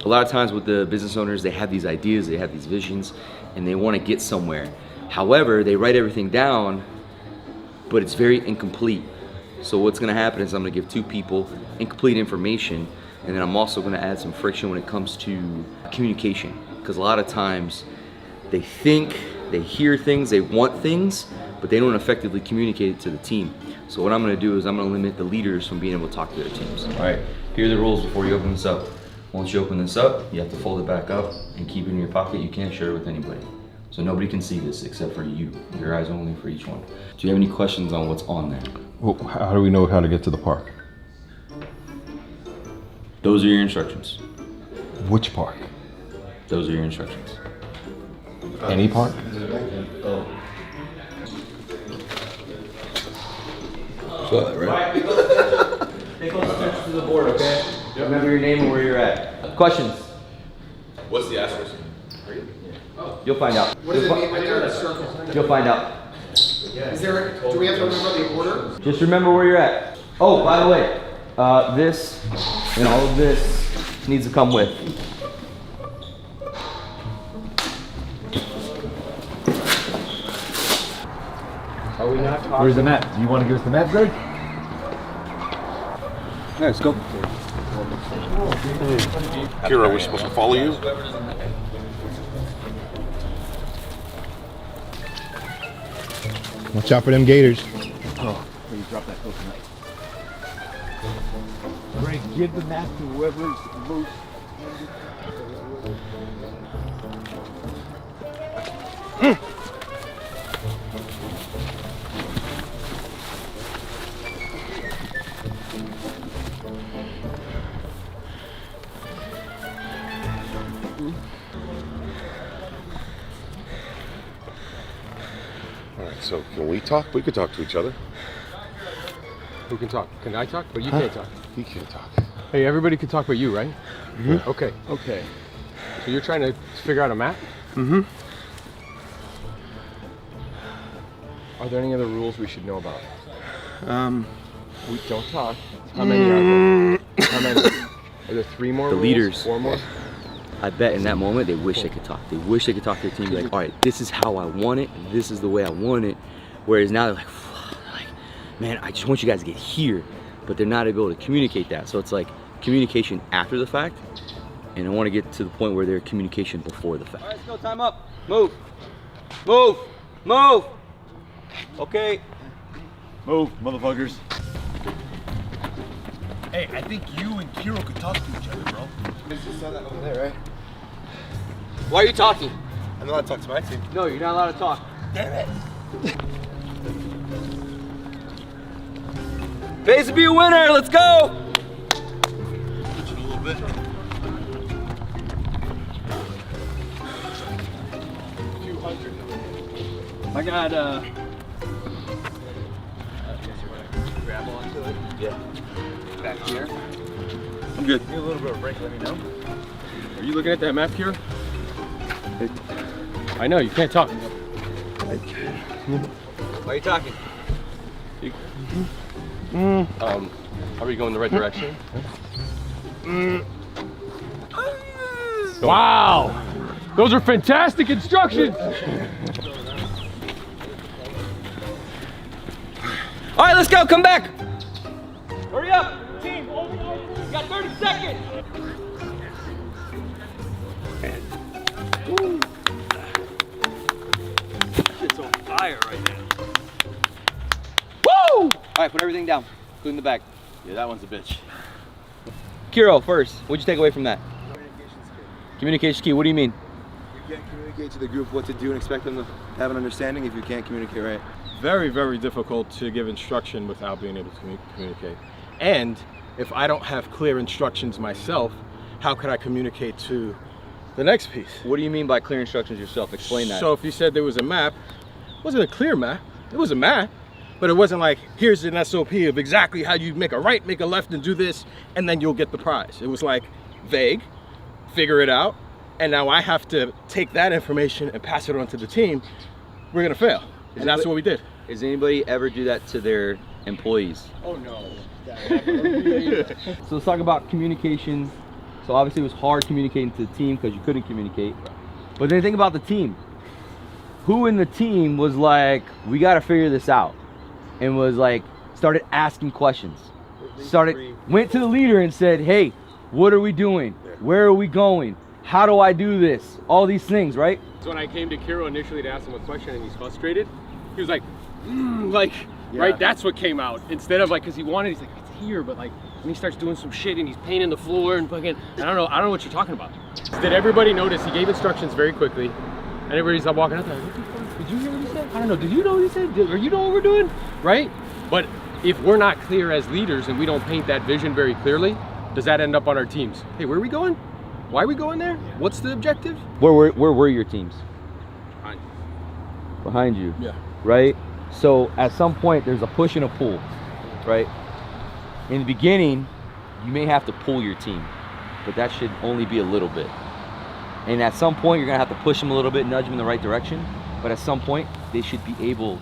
A lot of times with the business owners, they have these ideas, they have these visions, and they want to get somewhere. However, they write everything down, but it's very incomplete. So what's gonna happen is I'm gonna give two people incomplete information, and then I'm also gonna add some friction when it comes to communication. Because a lot of times they think, they hear things, they want things, but they don't effectively communicate it to the team. So what I'm gonna do is I'm gonna limit the leaders from being able to talk to their teams. All right, here are the rules before you open this up. Once you open this up, you have to fold it back up and keep it in your pocket. You can't share it with anybody. So nobody can see this except for you. Your eyes only for each one. Do you have any questions on what's on there? Well, how do we know how to get to the park? Those are your instructions. Which park? Those are your instructions. Any park? Saw that, right? Take close attention to the board, okay? Remember your name and where you're at. Questions? What's the asterisk? You'll find out. What does it mean by there circle? You'll find out. Is there, do we have to remember the order? Just remember where you're at. Oh, by the way, this and all of this needs to come with. Are we not talking? Where's the map? Do you want to give us the map, Greg? Yeah, let's go. Kira, are we supposed to follow you? Watch out for them gators. Oh, you drop that coconut. Greg, give the map to whoever's most. Alright, so can we talk? We could talk to each other. Who can talk? Can I talk? But you can't talk. He can't talk. Hey, everybody can talk but you, right? Mm-hmm. Okay. So you're trying to figure out a map? Mm-hmm. Are there any other rules we should know about? We don't talk. How Mm. many are there? How many? Are there 3 more The rules? leaders. 4 more? I bet in that moment they wish they could talk. They wish they could talk to their team, like, all right, this is how I want it, this is the way I want it. Whereas now they're like, man, I just want you guys to get here, but they're not able to communicate that. So it's like communication after the fact, and I want to get to the point where they're communication before the fact. All right, let's go. Time up. Move. Move. Move. Okay. Move, motherfuckers. Hey, I think you and Kiro could talk to each other, bro. This is that over there, right? Why are you talking? I'm not allowed to talk to my team. No, you're not allowed to talk. Damn it. Pays to be a winner. Let's go. Pushing a little bit. I got Grab onto it. Yeah. Back here. I'm good. Need a little bit of a break, let me know. Are you looking at that map here? I know, you can't talk. Why are you talking? Are we going the right direction? Wow! Those are fantastic instructions! All right, let's go. Come back. Hurry up. Team, you got 30 seconds. Shit's on fire right now. Woo! All right, put everything down, including the bag. Yeah, that one's a bitch. Kiro, first, what'd you take away from that? Communication's key. What do you mean? You can't communicate to the group what to do and expect them to have an understanding if you can't communicate right. Very, very difficult to give instruction without being able to communicate. And if I don't have clear instructions myself, how could I communicate to the next piece? What do you mean by clear instructions yourself? Explain that. So if you said there was a map, it wasn't a clear map. It was a map, but it wasn't like, here's an SOP of exactly how you make a right, make a left, and do this, and then you'll get the prize. It was like vague, figure it out, and now I have to take that information and pass it on to the team. We're gonna fail. And that's what we did. Does anybody ever do that to their employees? Oh no. So let's talk about communication So obviously it was hard communicating to the team because you couldn't communicate. But then think about the team. Who in the team was like, we got to figure this out, and was like, started asking questions. Went to the leader and said, hey, what are we doing? Where are we going? How do I do this? All these things, right? So when I came to Kiro initially to ask him a question and he's frustrated, he was like, Yeah. right? That's what came out. Instead of like, cause he's like, it's here, but like, when he starts doing some shit and he's painting the floor and fucking, I don't know what you're talking about. Did everybody notice he gave instructions very quickly? And everybody's like walking out there, what the fuck? Did you hear what he said? I don't know, did you know what he said? Are you know what we're doing? Right? But if we're not clear as leaders and we don't paint that vision very clearly, does that end up on our teams? Hey, where are we going? Why are we going there? What's the objective? Where were your teams? Behind. Behind you. Yeah. Right? So at some point there's a push and a pull, right? In the beginning, you may have to pull your team, but that should only be a little bit. And at some point you're gonna have to push them a little bit, nudge them in the right direction. But at some point they should be able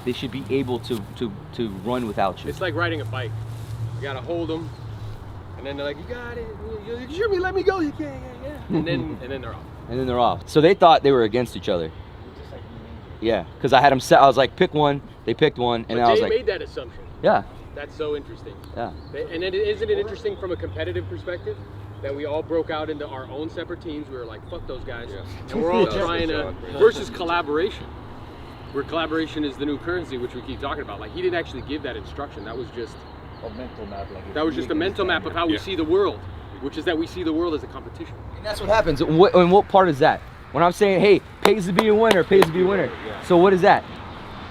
to run without you. It's like riding a bike. You gotta hold them, and then they're like, you got it. You sure me? Let me go. Yeah. And then they're off. And then they're off. So they thought they were against each other. Yeah, because I had them set. I was like, pick one. They picked one, and But I was they like, made that assumption. yeah, That's so interesting. yeah. And isn't it interesting from a competitive perspective that we all broke out into our own separate teams? We were like, fuck those guys. And we're all trying to, versus collaboration. Where collaboration is the new currency, which we keep talking about. Like, he didn't actually give that instruction. That was just A mental map. Like that was just a mental map of how we see the world, which is that we see the world as a competition. And that's what happens. And what part is that? When I'm saying, hey, pays to be a winner, pays to be a winner. So what is that?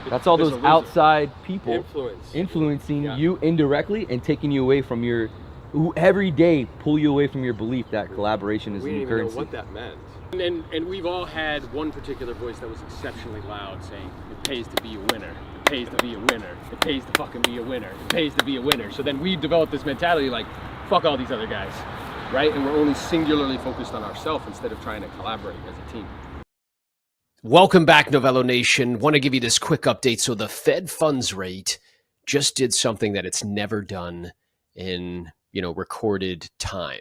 That's all those outside people influencing you indirectly and taking you away from your, who every day pull you away from your belief that collaboration is the new currency. We didn't even know what that meant. And we've all had one particular voice that was exceptionally loud saying, it pays to be a winner. It pays to be a winner. It pays to fucking be a winner. It pays to be a winner. So then we developed this mentality like, fuck all these other guys, right? And we're only singularly focused on ourselves instead of trying to collaborate as a team. Welcome back, Novello Nation. Want to give you this quick update. So the Fed funds rate just did something that it's never done in, recorded time,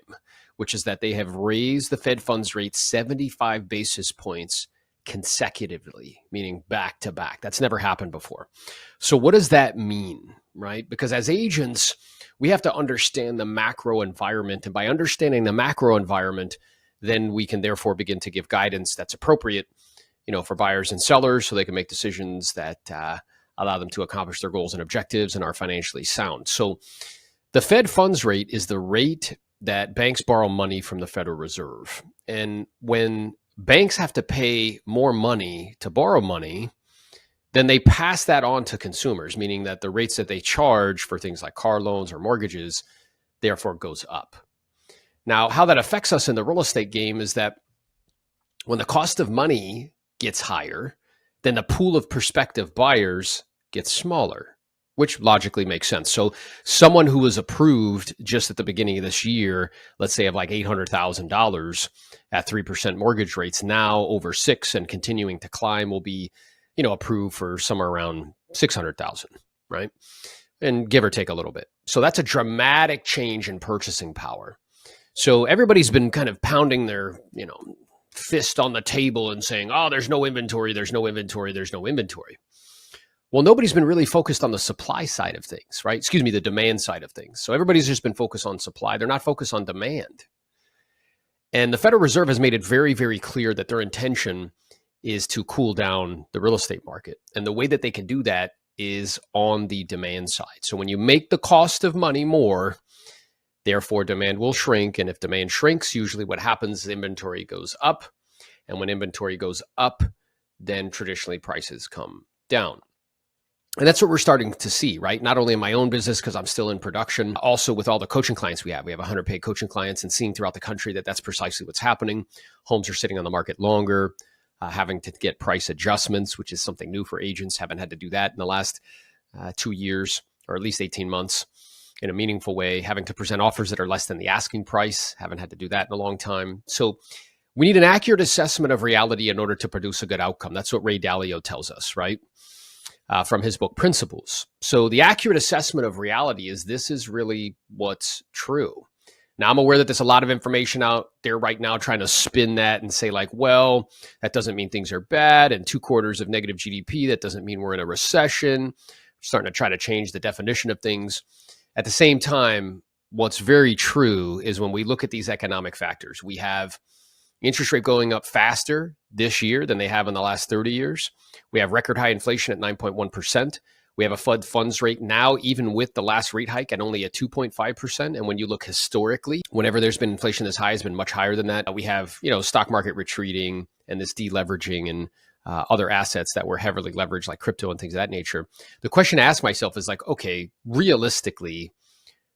which is that they have raised the Fed funds rate 75 basis points consecutively, meaning back to back. That's never happened before. So what does that mean, right? Because as agents, we have to understand the macro environment. And by understanding the macro environment, then we can therefore begin to give guidance that's appropriate for buyers and sellers so they can make decisions that allow them to accomplish their goals and objectives and are financially sound. So the Fed funds rate is the rate that banks borrow money from the Federal Reserve. And when banks have to pay more money to borrow money, then they pass that on to consumers, meaning that the rates that they charge for things like car loans or mortgages, therefore goes up. Now, how that affects us in the real estate game is that when the cost of money gets higher, then the pool of prospective buyers gets smaller, which logically makes sense. So someone who was approved just at the beginning of this year, let's say of like $800,000 at 3% mortgage rates, now over 6 and continuing to climb, will be, approved for somewhere around 600,000, right? And give or take a little bit. So that's a dramatic change in purchasing power. So everybody's been kind of pounding their, fist on the table and saying, oh, there's no inventory, there's no inventory, there's no inventory. Well, nobody's been really focused on the supply side of things, right? Excuse me, the demand side of things. So everybody's just been focused on supply. They're not focused on demand. And the Federal Reserve has made it very, very clear that their intention is to cool down the real estate market. And the way that they can do that is on the demand side. So when you make the cost of money more, therefore demand will shrink. And if demand shrinks, usually what happens is inventory goes up. And when inventory goes up, then traditionally prices come down. And that's what we're starting to see, right? Not only in my own business, because I'm still in production, also with all the coaching clients we have. We have 100 paid coaching clients, and seeing throughout the country that that's precisely what's happening. Homes are sitting on the market longer, having to get price adjustments, which is something new for agents. Haven't had to do that in the last 2 years, or at least 18 months in a meaningful way. Having to present offers that are less than the asking price. Haven't had to do that in a long time. So we need an accurate assessment of reality in order to produce a good outcome. That's what Ray Dalio tells us, right? From his book, Principles. So the accurate assessment of reality is this is really what's true. Now, I'm aware that there's a lot of information out there right now trying to spin that and say like, well, that doesn't mean things are bad, and 2 quarters of negative GDP, that doesn't mean we're in a recession. We're starting to try to change the definition of things. At the same time, what's very true is when we look at these economic factors, we have interest rate going up faster this year than they have in the last 30 years. We have record high inflation at 9.1%. We have a Fed funds rate now, even with the last rate hike, at only at 2.5%. And when you look historically, whenever there's been inflation this high, has been much higher than that. We have, stock market retreating and this deleveraging and other assets that were heavily leveraged, like crypto and things of that nature. The question to ask myself is like, okay, realistically,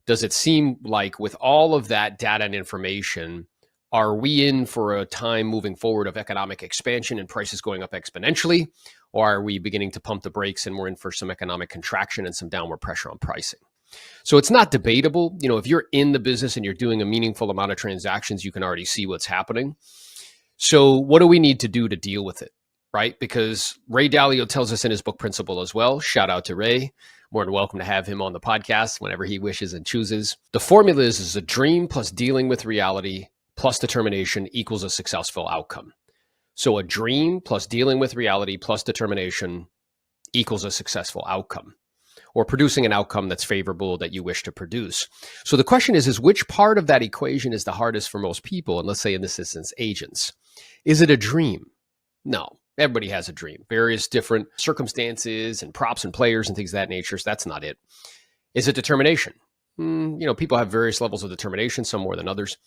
does it seem like with all of that data and information, are we in for a time moving forward of economic expansion and prices going up exponentially? Or are we beginning to pump the brakes and we're in for some economic contraction and some downward pressure on pricing? So it's not debatable. If you're in the business and you're doing a meaningful amount of transactions, you can already see what's happening. So what do we need to do to deal with it, right? Because Ray Dalio tells us in his book Principle as well. Shout out to Ray. More than welcome to have him on the podcast whenever he wishes and chooses. The formula is a dream plus dealing with reality plus determination equals a successful outcome. So a dream plus dealing with reality plus determination equals a successful outcome, or producing an outcome that's favorable that you wish to produce. So the question is which part of that equation is the hardest for most people? And let's say in this instance, agents. Is it a dream? No. Everybody has a dream, various different circumstances and props and players and things of that nature. So that's not it. Is it determination? People have various levels of determination, some more than others.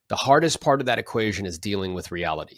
The hardest part of that equation is dealing with reality,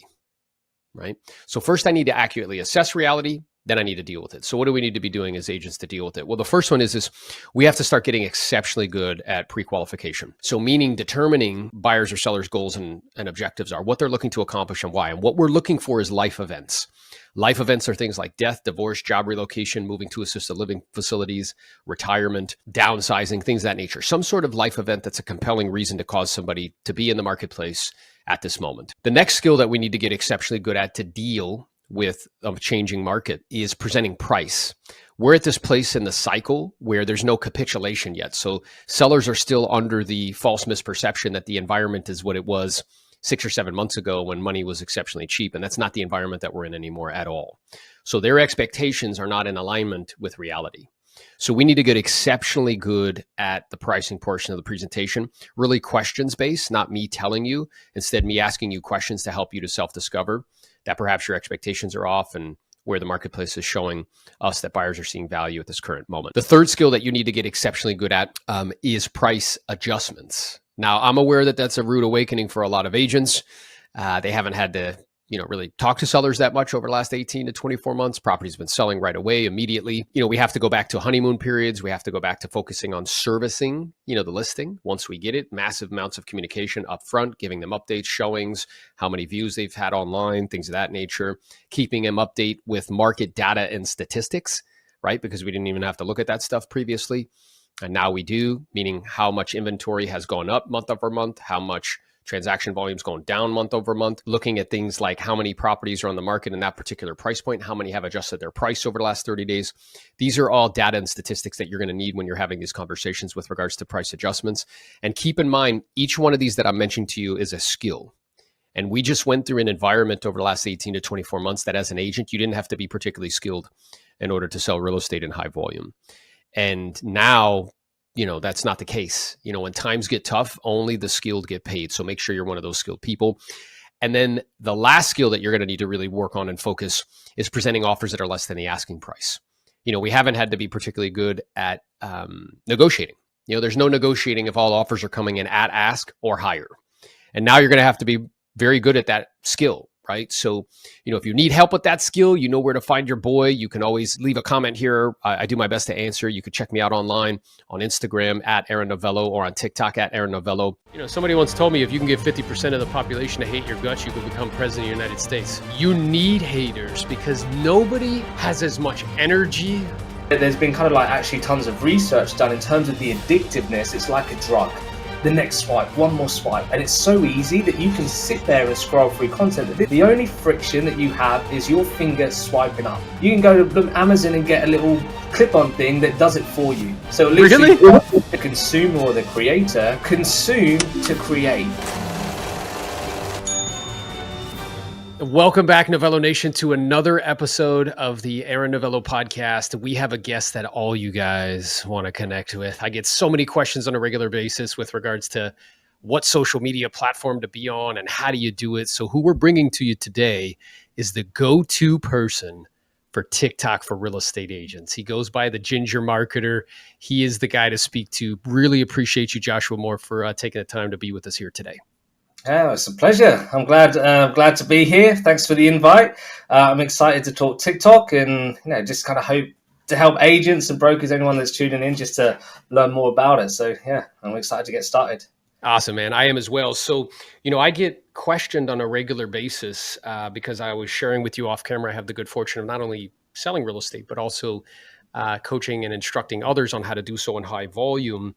right? So first I need to accurately assess reality, then I need to deal with it. So what do we need to be doing as agents to deal with it? Well, the first one is we have to start getting exceptionally good at pre-qualification. So meaning determining buyers or sellers' goals and objectives are, what they're looking to accomplish and why. And what we're looking for is life events. Life events are things like death, divorce, job relocation, moving to assisted living facilities, retirement, downsizing, things of that nature. Some sort of life event that's a compelling reason to cause somebody to be in the marketplace at this moment. The next skill that we need to get exceptionally good at to deal with a changing market is presenting price. We're at this place in the cycle where there's no capitulation yet. So sellers are still under the false misperception that the environment is what it was 6 or 7 months ago when money was exceptionally cheap. And that's not the environment that we're in anymore at all. So their expectations are not in alignment with reality. So we need to get exceptionally good at the pricing portion of the presentation, really questions based, not me telling you, instead me asking you questions to help you to self-discover that perhaps your expectations are off and where the marketplace is showing us that buyers are seeing value at this current moment. The third skill that you need to get exceptionally good at is price adjustments. Now, I'm aware that that's a rude awakening for a lot of agents. They haven't had to really talk to sellers that much over the last 18 to 24 months. Property's been selling right away, immediately. We have to go back to honeymoon periods. We have to go back to focusing on servicing, the listing. Once we get it, massive amounts of communication up front, giving them updates, showings, how many views they've had online, things of that nature, keeping them update with market data and statistics, right? Because we didn't even have to look at that stuff previously. And now we do, meaning how much inventory has gone up month over month, how much transaction volume's going down month over month, looking at things like how many properties are on the market in that particular price point, how many have adjusted their price over the last 30 days. These are all data and statistics that you're going to need when you're having these conversations with regards to price adjustments. And keep in mind, each one of these that I'm mentioning to you is a skill. And we just went through an environment over the last 18 to 24 months that as an agent, you didn't have to be particularly skilled in order to sell real estate in high volume. And now, that's not the case. When times get tough, only the skilled get paid. So make sure you're one of those skilled people. And then the last skill that you're going to need to really work on and focus is presenting offers that are less than the asking price. We haven't had to be particularly good at negotiating. There's no negotiating if all offers are coming in at ask or higher. And now you're going to have to be very good at that skill, right? So, if you need help with that skill, you know where to find your boy. You can always leave a comment here. I do my best to answer. You could check me out online on Instagram at Aaron Novello or on TikTok at Aaron Novello. Somebody once told me if you can get 50% of the population to hate your guts, you could become president of the United States. You need haters because nobody has as much energy. There's been kind of like actually tons of research done in terms of the addictiveness. It's like a drug. the next swipe, one more swipe. And it's so easy that you can sit there and scroll through content. The only friction that you have is your finger swiping up. You can go to Amazon and get a little clip-on thing that does it for you. So literally, the consumer or the creator, consume to create. Welcome back, Novello Nation, to another episode of the Aaron Novello podcast. We have a guest that all you guys want to connect with. I get so many questions on a regular basis with regards to what social media platform to be on and how do you do it. So who we're bringing to you today is the go-to person for TikTok for real estate agents. He goes by the Ginger Marketer. He is the guy to speak to. Really appreciate you, Joshua Moore, for taking the time to be with us here today. Oh, it's a pleasure. I'm glad to be here. Thanks for the invite. I'm excited to talk TikTok and just kind of hope to help agents and brokers, anyone that's tuning in, just to learn more about it. So yeah, I'm excited to get started. Awesome, man. I am as well. So, I get questioned on a regular basis because I was sharing with you off camera. I have the good fortune of not only selling real estate, but also coaching and instructing others on how to do so in high volume.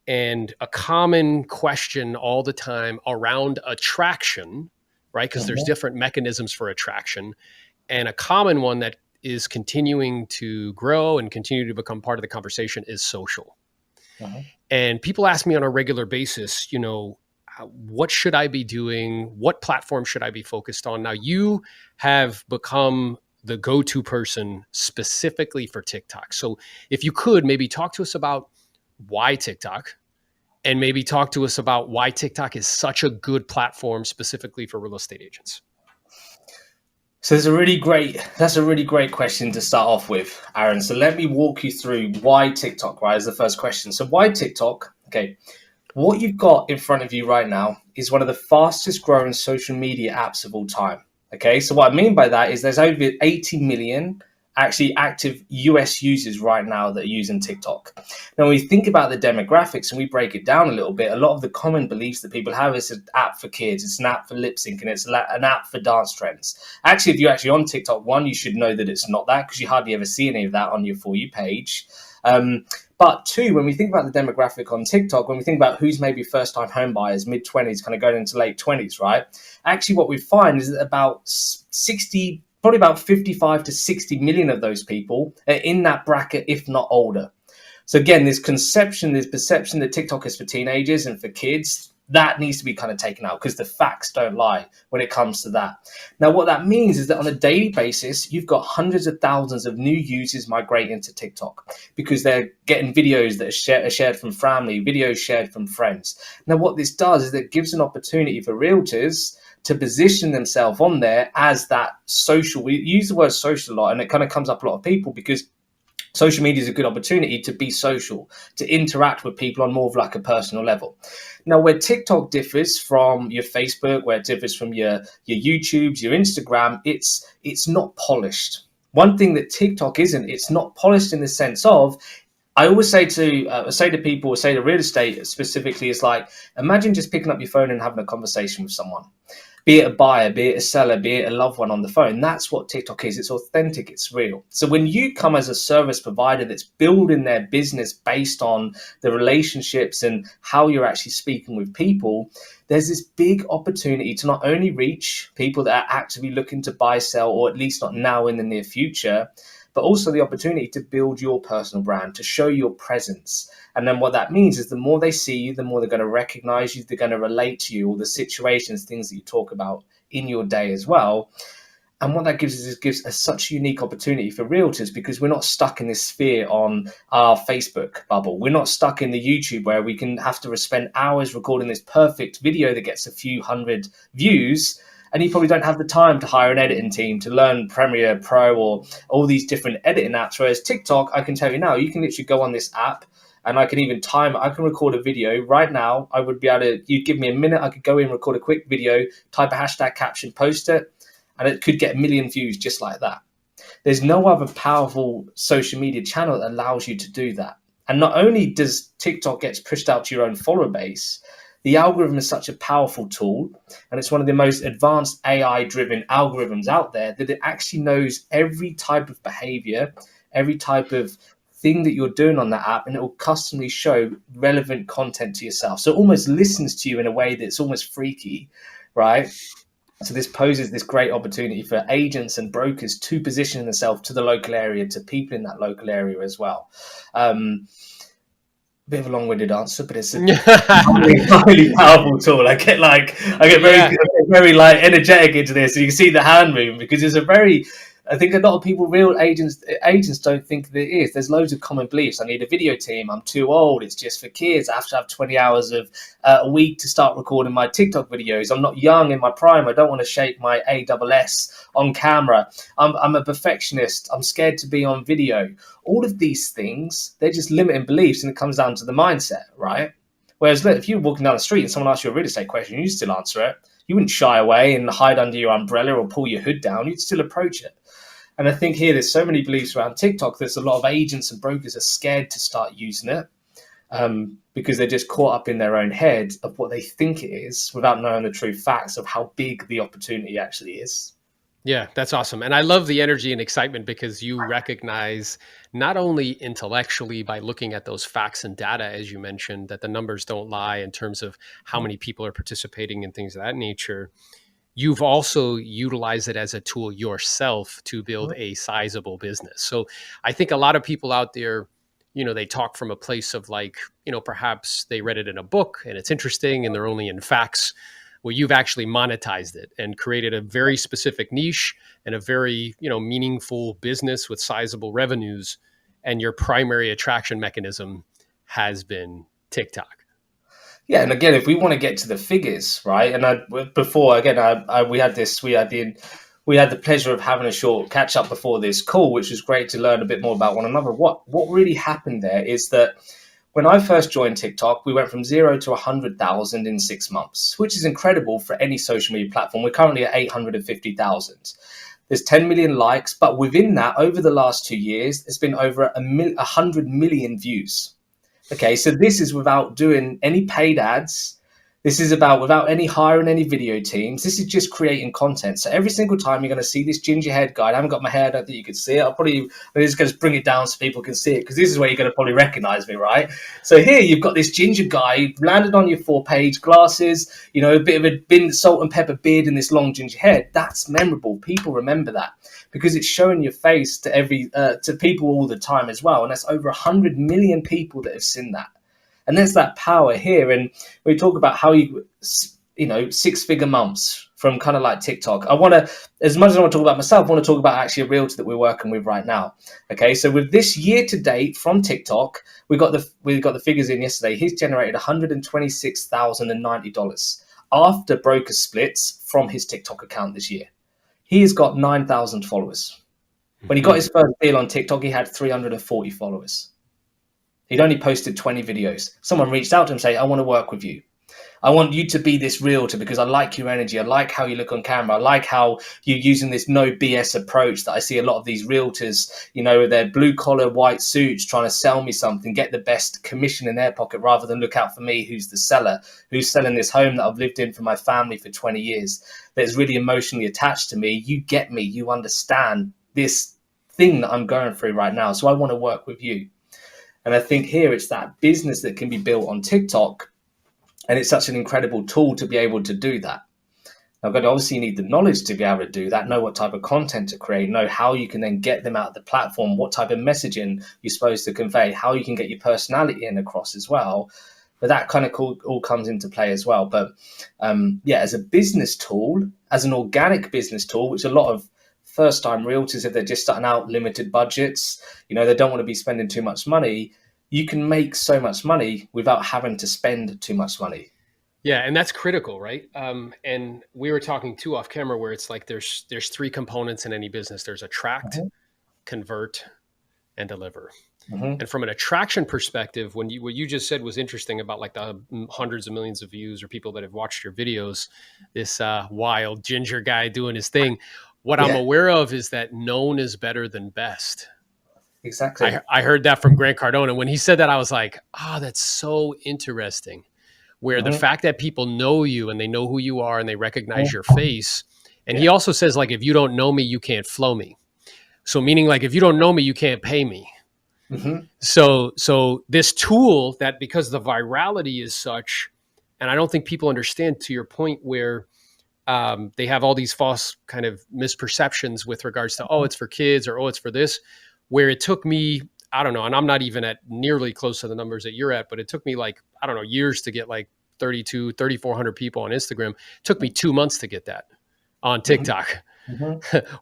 And a common question all the time around attraction, right? Because there's different mechanisms for attraction. And a common one that is continuing to grow and continue to become part of the conversation is social. And people ask me on a regular basis, what should I be doing? What platform should I be focused on? Now, you have become the go-to person specifically for TikTok. So if you could maybe talk to us about why TikTok, and maybe talk to us about why TikTok is such a good platform specifically for real estate agents. So that's a really great question to start off with, Aaron. So let me walk you through why TikTok, right, is the first question. So why TikTok? Okay. What you've got in front of you right now is one of the fastest growing social media apps of all time. Okay. So what I mean by that is there's over 80 million actually active US users right now that are using TikTok. Now, when we think about the demographics and we break it down a little bit, a lot of the common beliefs that people have is an app for kids, it's an app for lip sync, and it's an app for dance trends. Actually, if you're actually on TikTok, one, you should know that it's not that because you hardly ever see any of that on your For You page. But two, when we think about the demographic on TikTok, when we think about who's maybe first-time home buyers, mid-20s, kind of going into late 20s, right? Actually, what we find is that probably about 55 to 60 million of those people are in that bracket, if not older. So again, this perception that TikTok is for teenagers and for kids, that needs to be kind of taken out because the facts don't lie when it comes to that. Now, what that means is that on a daily basis, you've got hundreds of thousands of new users migrating to TikTok because they're getting videos that are shared from family, videos shared from friends. Now, what this does is it gives an opportunity for realtors to position themselves on there as that social. We use the word social a lot, and it kind of comes up a lot of people because social media is a good opportunity to be social, to interact with people on more of like a personal level. Now, where TikTok differs from your Facebook, where it differs from your YouTubes, your Instagram, it's not polished. One thing that TikTok isn't, it's not polished in the sense of, I always say to people, say to real estate specifically, is like, imagine just picking up your phone and having a conversation with someone. Be it a buyer, be it a seller, be it a loved one on the phone. That's what TikTok is. It's authentic, it's real. So when you come as a service provider that's building their business based on the relationships and how you're actually speaking with people, there's this big opportunity to not only reach people that are actively looking to buy, sell, or at least not now in the near future, but also the opportunity to build your personal brand, to show your presence. And then what that means is the more they see you, the more they're going to recognize you, they're going to relate to you, all the situations, things that you talk about in your day as well. And what that gives us such a unique opportunity for realtors because we're not stuck in this sphere on our Facebook bubble. We're not stuck in the YouTube where we can have to spend hours recording this perfect video that gets a few hundred views. And you probably don't have the time to hire an editing team to learn Premiere Pro or all these different editing apps. Whereas TikTok, I can tell you now, you can literally go on this app and I can even time it. I can record a video right now. I would be able to, you'd give me a minute. I could go in, record a quick video, type a hashtag caption, post it, and it could get 1 million views just like that. There's no other powerful social media channel that allows you to do that. And not only does TikTok get pushed out to your own follower base, the algorithm is such a powerful tool, and it's one of the most advanced AI-driven algorithms out there that it actually knows every type of behavior, every type of thing that you're doing on that app, and it will customly show relevant content to yourself. So it almost listens to you in a way that's almost freaky, right? So this poses this great opportunity for agents and brokers to position themselves to the local area, to people in that local area as well. Bit of a long-winded answer, but it's a highly powerful tool. I get very like energetic into this, and you can see the hand moving because it's a very. I think a lot of people, real agents don't think that it is. There's loads of common beliefs. I need a video team. I'm too old. It's just for kids. I have to have 20 hours of a week to start recording my TikTok videos. I'm not young in my prime. I don't want to shape my ASS on camera. I'm a perfectionist. I'm scared to be on video. All of these things, they're just limiting beliefs, and it comes down to the mindset, right? Whereas look, if you're walking down the street and someone asks you a real estate question, you still answer it. You wouldn't shy away and hide under your umbrella or pull your hood down. You'd still approach it. And I think here there's so many beliefs around TikTok. There's a lot of agents and brokers are scared to start using it because they're just caught up in their own head of what they think it is without knowing the true facts of how big the opportunity actually is. Yeah, that's awesome. And I love the energy and excitement because you recognize not only intellectually by looking at those facts and data, as you mentioned, that the numbers don't lie in terms of how many people are participating and things of that nature. You've also utilized it as a tool yourself to build a sizable business. So I think a lot of people out there, they talk from a place of like, perhaps they read it in a book and it's interesting and they're only in facts. Well, you've actually monetized it and created a very specific niche and a very, meaningful business with sizable revenues. And your primary attraction mechanism has been TikTok. Yeah, and again, if we want to get to the figures, right? And we had the pleasure of having a short catch up before this call, which was great to learn a bit more about one another. What really happened there is that when I first joined TikTok, we went from 0 to 100,000 in 6 months, which is incredible for any social media platform. We're currently at 850,000. There's 10 million likes, but within that, over the last 2 years, it's been over 100 million views. Okay, so this is without doing any paid ads. This is without any hiring any video teams. This is just creating content. So every single time you're going to see this ginger head guy, I haven't got my hair, I don't think you can see it. I'm just going to bring it down so people can see it because this is where you're going to probably recognize me, right? So here you've got this ginger guy landed on your 4-page glasses, a bit of a salt and pepper beard and this long ginger head. That's memorable. People remember that because it's showing your face to people all the time as well. And that's over 100 million people that have seen that. And there's that power here. And we talk about how 6-figure months from kind of like TikTok. As much as I want to talk about myself, I want to talk about actually a realtor that we're working with right now. Okay, so with this year to date from TikTok, we got the figures in yesterday. He's generated $126,090 after broker splits from his TikTok account this year. He has got 9,000 followers. When he got his first deal on TikTok, he had 340 followers. He'd only posted 20 videos. Someone reached out to him saying, I want to work with you. I want you to be this realtor because I like your energy. I like how you look on camera. I like how you're using this no BS approach that I see a lot of these realtors, with their blue collar white suits trying to sell me something, get the best commission in their pocket rather than look out for me, who's the seller, who's selling this home that I've lived in for my family for 20 years, that's really emotionally attached to me. You get me. You understand this thing that I'm going through right now. So I want to work with you. And I think here it's that business that can be built on TikTok. And it's such an incredible tool to be able to do that. Now, but obviously you need the knowledge to be able to do that, know what type of content to create, know how you can then get them out of the platform, what type of messaging you're supposed to convey, how you can get your personality in across as well. But that kind of all comes into play as well. But as a business tool, as an organic business tool, which a lot of first-time realtors, if they're just starting out, limited budgets, they don't want to be spending too much money. You can make so much money without having to spend too much money. Yeah, and that's critical, right? And we were talking too off camera where it's like there's 3 components in any business. There's attract, convert, and deliver. And from an attraction perspective, what you just said was interesting about like the hundreds of millions of views or people that have watched your videos, this wild ginger guy doing his thing. What I'm aware of is that known is better than best. Exactly. I heard that from Grant Cardone. And when he said that, I was like, that's so interesting. Where the fact that people know you and they know who you are and they recognize your face. And he also says, like, if you don't know me, you can't flow me. So meaning like, if you don't know me, you can't pay me. Mhm. So this tool that, because the virality is such, and I don't think people understand, to your point, where they have all these false kind of misperceptions with regards to, oh, it's for kids, or, oh, it's for this, where it took me, I don't know, and I'm not even at nearly close to the numbers that you're at, but it took me like, I don't know, years to get like 3,400 people on Instagram. It took me 2 months to get that on TikTok,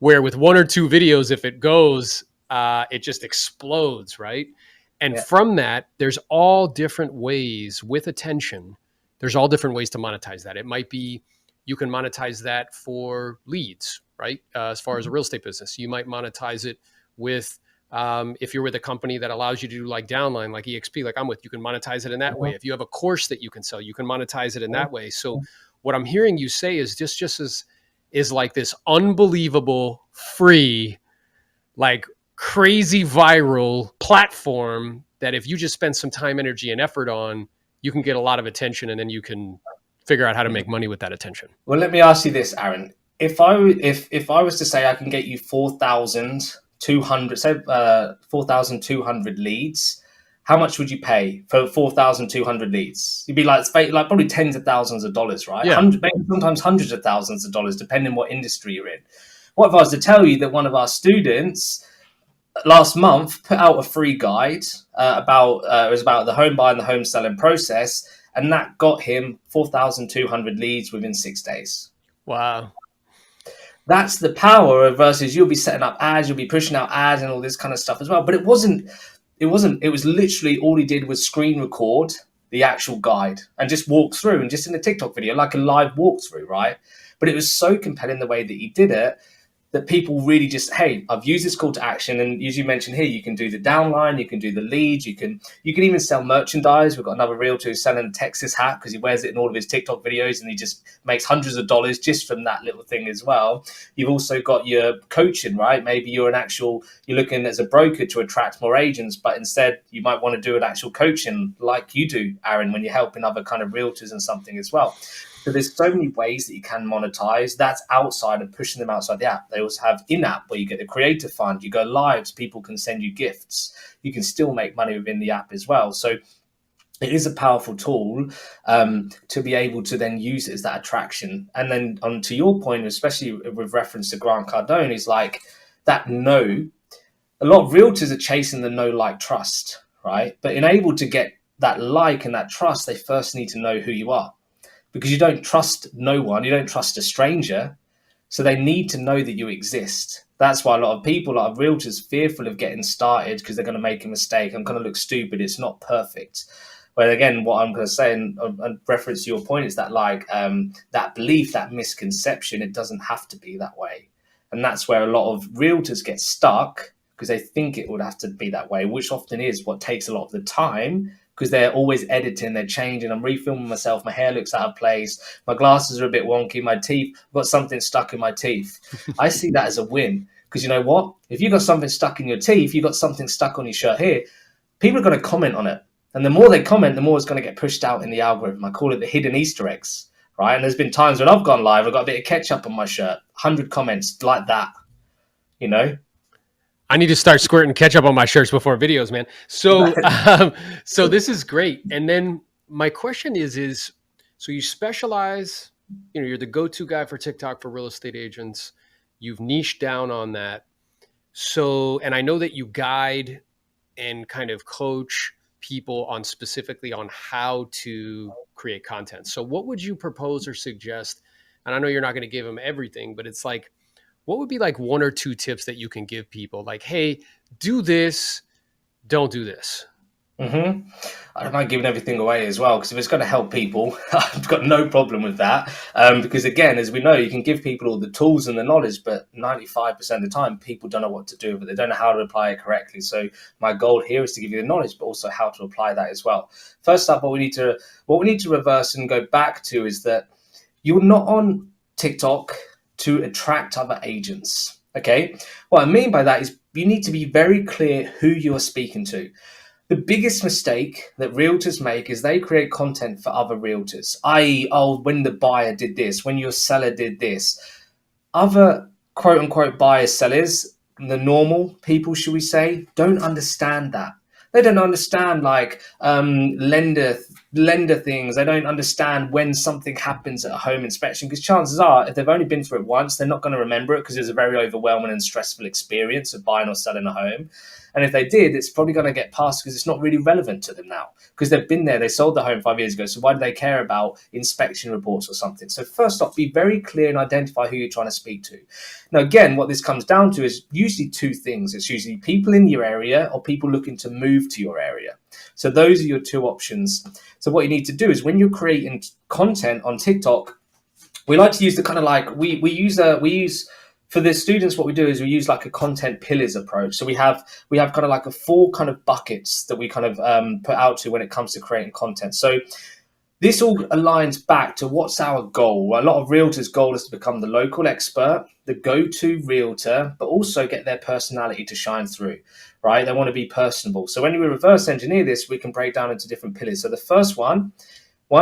where with one or two videos, if it goes, it just explodes, right? And Yeah. from that, there's all different ways with attention. There's all different ways to monetize that. It might be, you can monetize that for leads, right? As far as a real estate business, you might monetize it with, if you're with a company that allows you to do like downline, like EXP, like I'm with, you can monetize it in that way. If you have a course that you can sell, you can monetize it in that way. So what I'm hearing you say is just is like this unbelievable free, like crazy viral platform that if you just spend some time, energy, and effort on, you can get a lot of attention, and then you can figure out how to make money with that attention. Well, let me ask you this, Aaron. If I was to say I can get you 4,200, say 4,200 leads, how much would you pay for 4,200 leads? You'd be like probably tens of thousands of dollars, right? Yeah. Maybe sometimes hundreds of thousands of dollars, depending what industry you're in. What if I was to tell you that one of our students last month put out a free guide about it was about the home buy and the home selling process, and that got him 4,200 leads within 6 days. Wow. That's the power of, versus you'll be setting up ads, you'll be pushing out ads and all this kind of stuff as well. But it was literally all he did was screen record the actual guide and just walk through, and just in a TikTok video, like a live walkthrough, right? But it was so compelling the way that he did it, that people really just, hey, I've used this call to action. And as you mentioned here, you can do the downline, you can do the leads, you can even sell merchandise. We've got another realtor who's selling a Texas hat because he wears it in all of his TikTok videos, and he just makes hundreds of dollars just from that little thing as well. You've also got your coaching, right? Maybe you're looking as a broker to attract more agents, but instead you might want to do an actual coaching like you do, Aaron, when you're helping other kind of realtors and something as well. So there's so many ways that you can monetize. That's outside of pushing them outside the app. They also have in-app where you get the creator fund, you go lives, people can send you gifts. You can still make money within the app as well. So it is a powerful tool to be able to then use it as that attraction. And then on to your point, especially with reference to Grant Cardone, is like that no. A lot of realtors are chasing the no, like, trust, right? But in able to get that like and that trust, they first need to know who you are. Because you don't trust no one, you don't trust a stranger. So they need to know that you exist. That's why a lot of realtors, fearful of getting started because they're going to make a mistake. I'm going to look stupid. It's not perfect. But again, what I'm going to say and reference to your point is that that belief, that misconception, it doesn't have to be that way. And that's where a lot of realtors get stuck because they think it would have to be that way, which often is what takes a lot of the time. Because they're always editing, they're changing. I'm refilming myself. My hair looks out of place. My glasses are a bit wonky. My teeth, I've got something stuck in my teeth. I see that as a win. Because you know what? If you got something stuck in your teeth, you got something stuck on your shirt here, people are going to comment on it. And the more they comment, the more it's going to get pushed out in the algorithm. I call it the hidden Easter eggs, right? And there's been times when I've gone live, I've got a bit of ketchup on my shirt, 100 comments like that, you know? I need to start squirting ketchup on my shirts before videos, man. So, so this is great. And then my question is, so you specialize, you're the go-to guy for TikTok for real estate agents. You've niched down on that. So, and I know that you guide and kind of coach people on specifically on how to create content. So what would you propose or suggest? And I know you're not going to give them everything, but it's like, what would be like one or two tips that you can give people? Like, hey, do this, don't do this. Mm-hmm. I don't mind giving everything away as well, because if it's going to help people, I've got no problem with that. Because again, as we know, you can give people all the tools and the knowledge, but 95% of the time, people don't know what to do, but they don't know how to apply it correctly. So my goal here is to give you the knowledge, but also how to apply that as well. First up, what we need to reverse and go back to is that you're not on TikTok to attract other agents. Okay. What I mean by that is you need to be very clear who you are speaking to. The biggest mistake that realtors make is they create content for other realtors, i.e., when the buyer did this, when your seller did this. Other quote unquote buyers, sellers, the normal people, should we say, don't understand that. They don't understand like lender things. They don't understand when something happens at a home inspection, because chances are, if they've only been through it once, they're not going to remember it, because it was a very overwhelming and stressful experience of buying or selling a home. And if they did, it's probably going to get passed because it's not really relevant to them now, because they've been there, they sold the home 5 years ago. So why do they care about inspection reports or something? So first off, be very clear and identify who you're trying to speak to. Now, again, what this comes down to is usually two things. It's usually people in your area or people looking to move to your area. So those are your two options. So what you need to do is, when you're creating content on TikTok, we like to use the kind of like, we use for the students, what we do is we use like a content pillars approach. So we have kind of like a 4 kind of buckets that we kind of put out to when it comes to creating content. So this all aligns back to what's our goal. A lot of realtors' goal is to become the local expert, the go-to realtor, but also get their personality to shine through, right? They want to be personable. So when we reverse engineer this, we can break down into different pillars. So the first one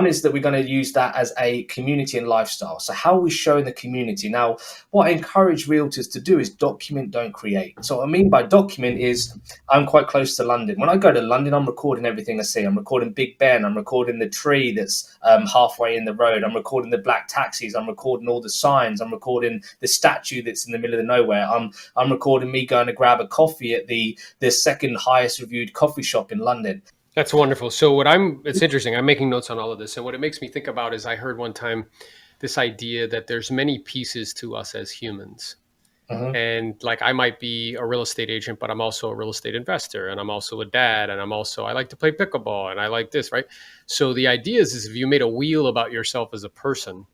is that we're going to use that as a community and lifestyle. So how are we showing the community? Now, what I encourage realtors to do is document, don't create. So what I mean by document is, I'm quite close to London. When I go to London, I'm recording everything I see. I'm recording Big Ben. I'm recording the tree that's halfway in the road. I'm recording the black taxis. I'm recording all the signs. I'm recording the statue that's in the middle of nowhere. I'm recording me going to grab a coffee at the second highest reviewed coffee shop in London. That's wonderful. So it's interesting. I'm making notes on all of this. And what it makes me think about is, I heard one time this idea that there's many pieces to us as humans. And like, I might be a real estate agent, but I'm also a real estate investor, and I'm also a dad, and I like to play pickleball, and I like this, right? So the idea is if you made a wheel about yourself as a person,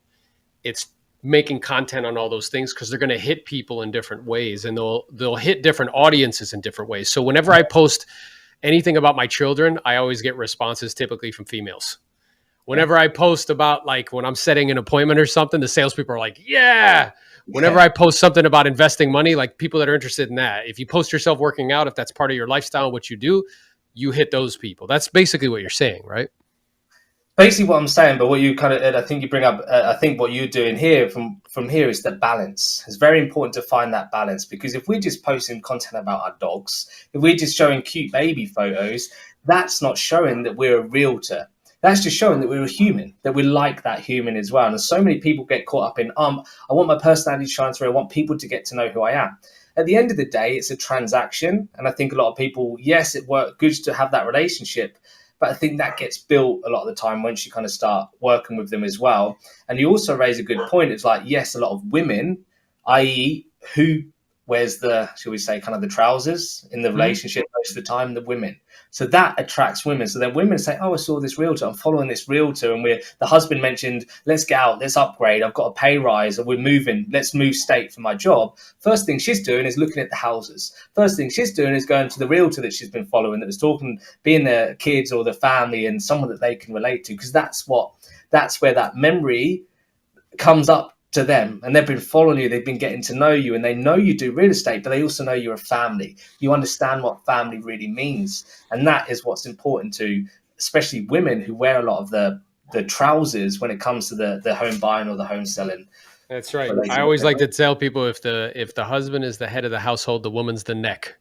it's making content on all those things, because they're going to hit people in different ways, and they'll hit different audiences in different ways. So whenever I post anything about my children, I always get responses typically from females. Whenever I post about, like, when I'm setting an appointment or something, the salespeople are like, yeah. Whenever I post something about investing money, like, people that are interested in that. If you post yourself working out, if that's part of your lifestyle, what you do, you hit those people. That's basically what you're saying, right? Basically what I'm saying, but what you kind of, I think you bring up, I think what you're doing here from here is the balance. It's very important to find that balance, because if we're just posting content about our dogs, if we're just showing cute baby photos, that's not showing that we're a realtor. That's just showing that we're a human, that we like that human as well. And so many people get caught up in, I want my personality to shine through. I want people to get to know who I am. At the end of the day, it's a transaction. And I think a lot of people, yes, it works good to have that relationship, but I think that gets built a lot of the time once you kind of start working with them as well. And you also raise a good point. It's like, yes, a lot of women, i.e. who wears the, shall we say, kind of the trousers in the relationship most of the time, the women. So that attracts women. So then women say, oh, I saw this realtor. I'm following this realtor. And the husband mentioned, let's get out, let's upgrade. I've got a pay rise, or we're moving. Let's move state for my job. First thing she's doing is looking at the houses. First thing she's doing is going to the realtor that she's been following, that was talking, being the kids or the family, and someone that they can relate to. Because that's where that memory comes up to them, and they've been following you, they've been getting to know you, and they know you do real estate, but they also know you're a family. You understand what family really means, and that is what's important to especially women who wear a lot of the trousers when it comes to the home buying or the home selling. That's right. I always like to tell people, if the husband is the head of the household, the woman's the neck.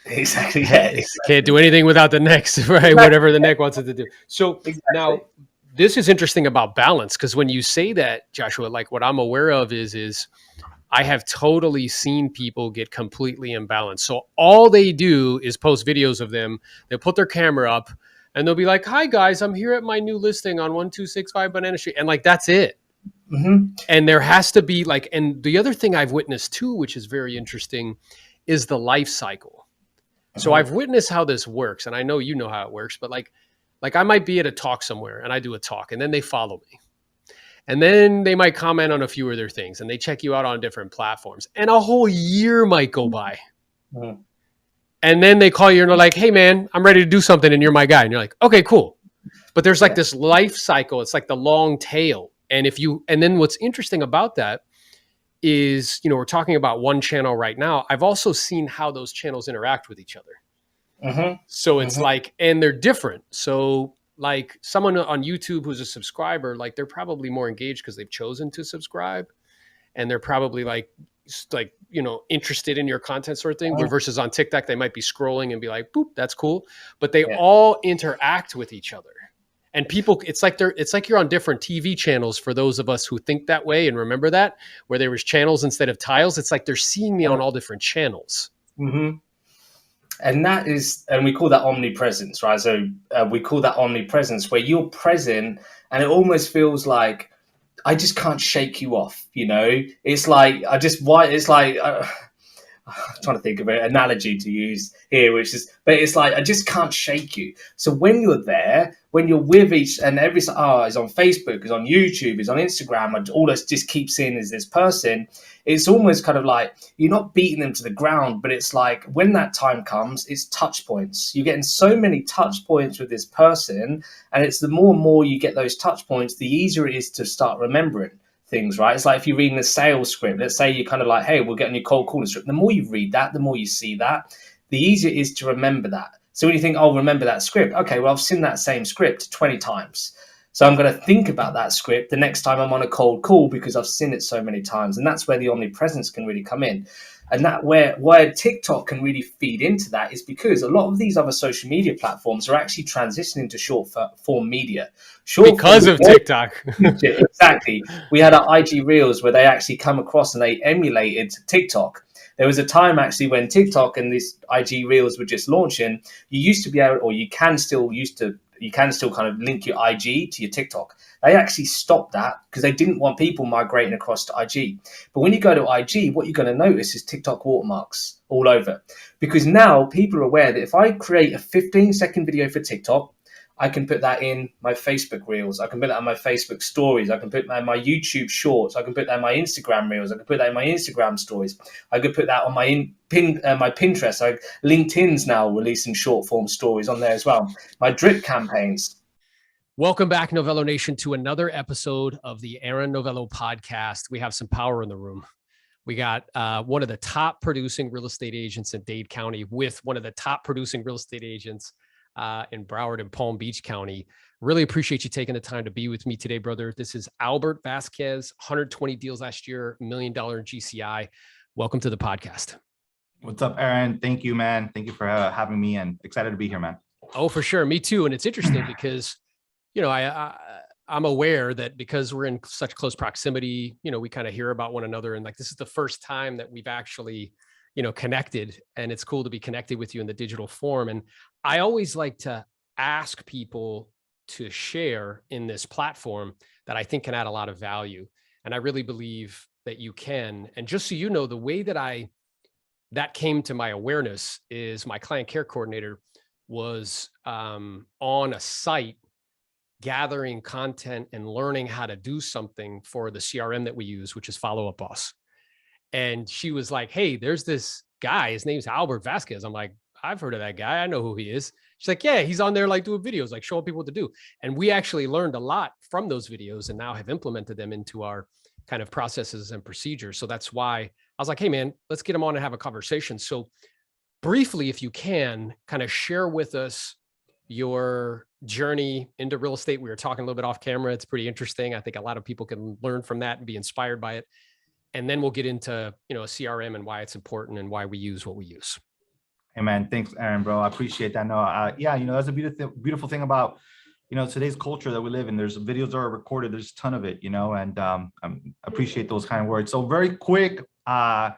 Exactly. Yeah, exactly. Can't do anything without the necks, right? Whatever the neck wants it to do. So now, this is interesting about balance, because when you say that, Joshua, like, what I'm aware of is I have totally seen people get completely imbalanced. So all they do is post videos of them. They'll put their camera up and they'll be like, hi guys, I'm here at my new listing on 1265 Banana Street. And like, that's it. And there has to be like, and the other thing I've witnessed too, which is very interesting, is the life cycle. So I've witnessed how this works, and I know you know how it works, but like I might be at a talk somewhere and I do a talk, and then they follow me. And then they might comment on a few of their things, and they check you out on different platforms, and a whole year might go by. And then they call you and they're like, hey man, I'm ready to do something, and you're my guy. And you're like, okay, cool. But there's like this life cycle. It's like the long tail. And then what's interesting about that is, we're talking about one channel right now. I've also seen how those channels interact with each other. So it's like, and they're different. So like someone on YouTube who's a subscriber, like they're probably more engaged because they've chosen to subscribe, and they're probably like like, you know, interested in your content sort of thing, where versus on TikTok, they might be scrolling and be like, boop, that's cool. But they all interact with each other. And people, it's like you're on different TV channels for those of us who think that way and remember that, where there was channels instead of tiles. It's like they're seeing me on all different channels. Mm-hmm. And that is, and we call that omnipresence, right? So we call that omnipresence, where you're present and it almost feels like I just can't shake you off, you know? It's like, I'm trying to think of an analogy to use here, but it's like, I just can't shake you. So when you're there, when you're with each and every, it's on Facebook, it's on YouTube, it's on Instagram, and all I just keep seeing is this person. It's almost kind of like, you're not beating them to the ground, but it's like when that time comes, it's touch points. You're getting so many touch points with this person. And it's the more and more you get those touch points, the easier it is to start remembering things, right? It's like if you're reading a sales script, let's say you're kind of like, hey, we'll get on your cold calling script. The more you read that, the more you see that, the easier it is to remember that. So when you think, oh, remember that script. Okay, well, I've seen that same script 20 times. So I'm going to think about that script the next time I'm on a cold call because I've seen it so many times. And that's where the omnipresence can really come in. And that where TikTok can really feed into that is because a lot of these other social media platforms are actually transitioning to short form media. Because of TikTok. Exactly. We had our IG Reels where they actually come across and they emulated TikTok. There was a time actually when TikTok and these IG Reels were just launching, you used to be able, or you can still kind of link your IG to your TikTok. They actually stopped that because they didn't want people migrating across to IG. But when you go to IG, what you're going to notice is TikTok watermarks all over. Because now people are aware that if I create a 15-second video for TikTok, I can put that in my Facebook Reels. I can put that on my Facebook Stories. I can put that in my YouTube Shorts. I can put that in my Instagram Reels. I can put that in my Instagram Stories. I could put that on my Pinterest. LinkedIn's now releasing short form stories on there as well. My drip campaigns. Welcome back, Novello Nation, to another episode of the Aaron Novello podcast. We have some power in the room. We got one of the top producing real estate agents in Dade County with one of the top producing real estate agents in Broward and Palm Beach County. Really appreciate you taking the time to be with me today, brother. This is Albert Vasquez, 120 deals last year, $1 million in GCI. Welcome to the podcast. What's up, Aaron? Thank you, man. Thank you for having me and excited to be here, man. Oh, for sure. Me too. And it's interesting because, you know, I'm aware that because we're in such close proximity, you know, we kind of hear about one another. And like, this is the first time that we've actually, you know, connected, and it's cool to be connected with you in the digital form. And I always like to ask people to share in this platform that I think can add a lot of value. And I really believe that you can. And just so you know, the way that came to my awareness is my client care coordinator was on a site gathering content and learning how to do something for the CRM that we use, which is Follow Up Boss. And she was like, hey, there's this guy, his name's Albert Vasquez. I'm like, I've heard of that guy. I know who he is. She's like, yeah, he's on there like doing videos, like showing people what to do. And we actually learned a lot from those videos and now have implemented them into our kind of processes and procedures. So that's why I was like, hey man, let's get him on and have a conversation. So briefly, if you can, kind of share with us your journey into real estate. We were talking a little bit off camera. It's pretty interesting. I think a lot of people can learn from that and be inspired by it. And then we'll get into, you know, a CRM and why it's important and why we use what we use. Hey, man. Thanks, Aaron, bro. I appreciate that. No, yeah, you know, that's a beautiful thing about, you know, today's culture that we live in. There's videos that are recorded. There's a ton of it, you know, and I appreciate those kind of words. So very quick, I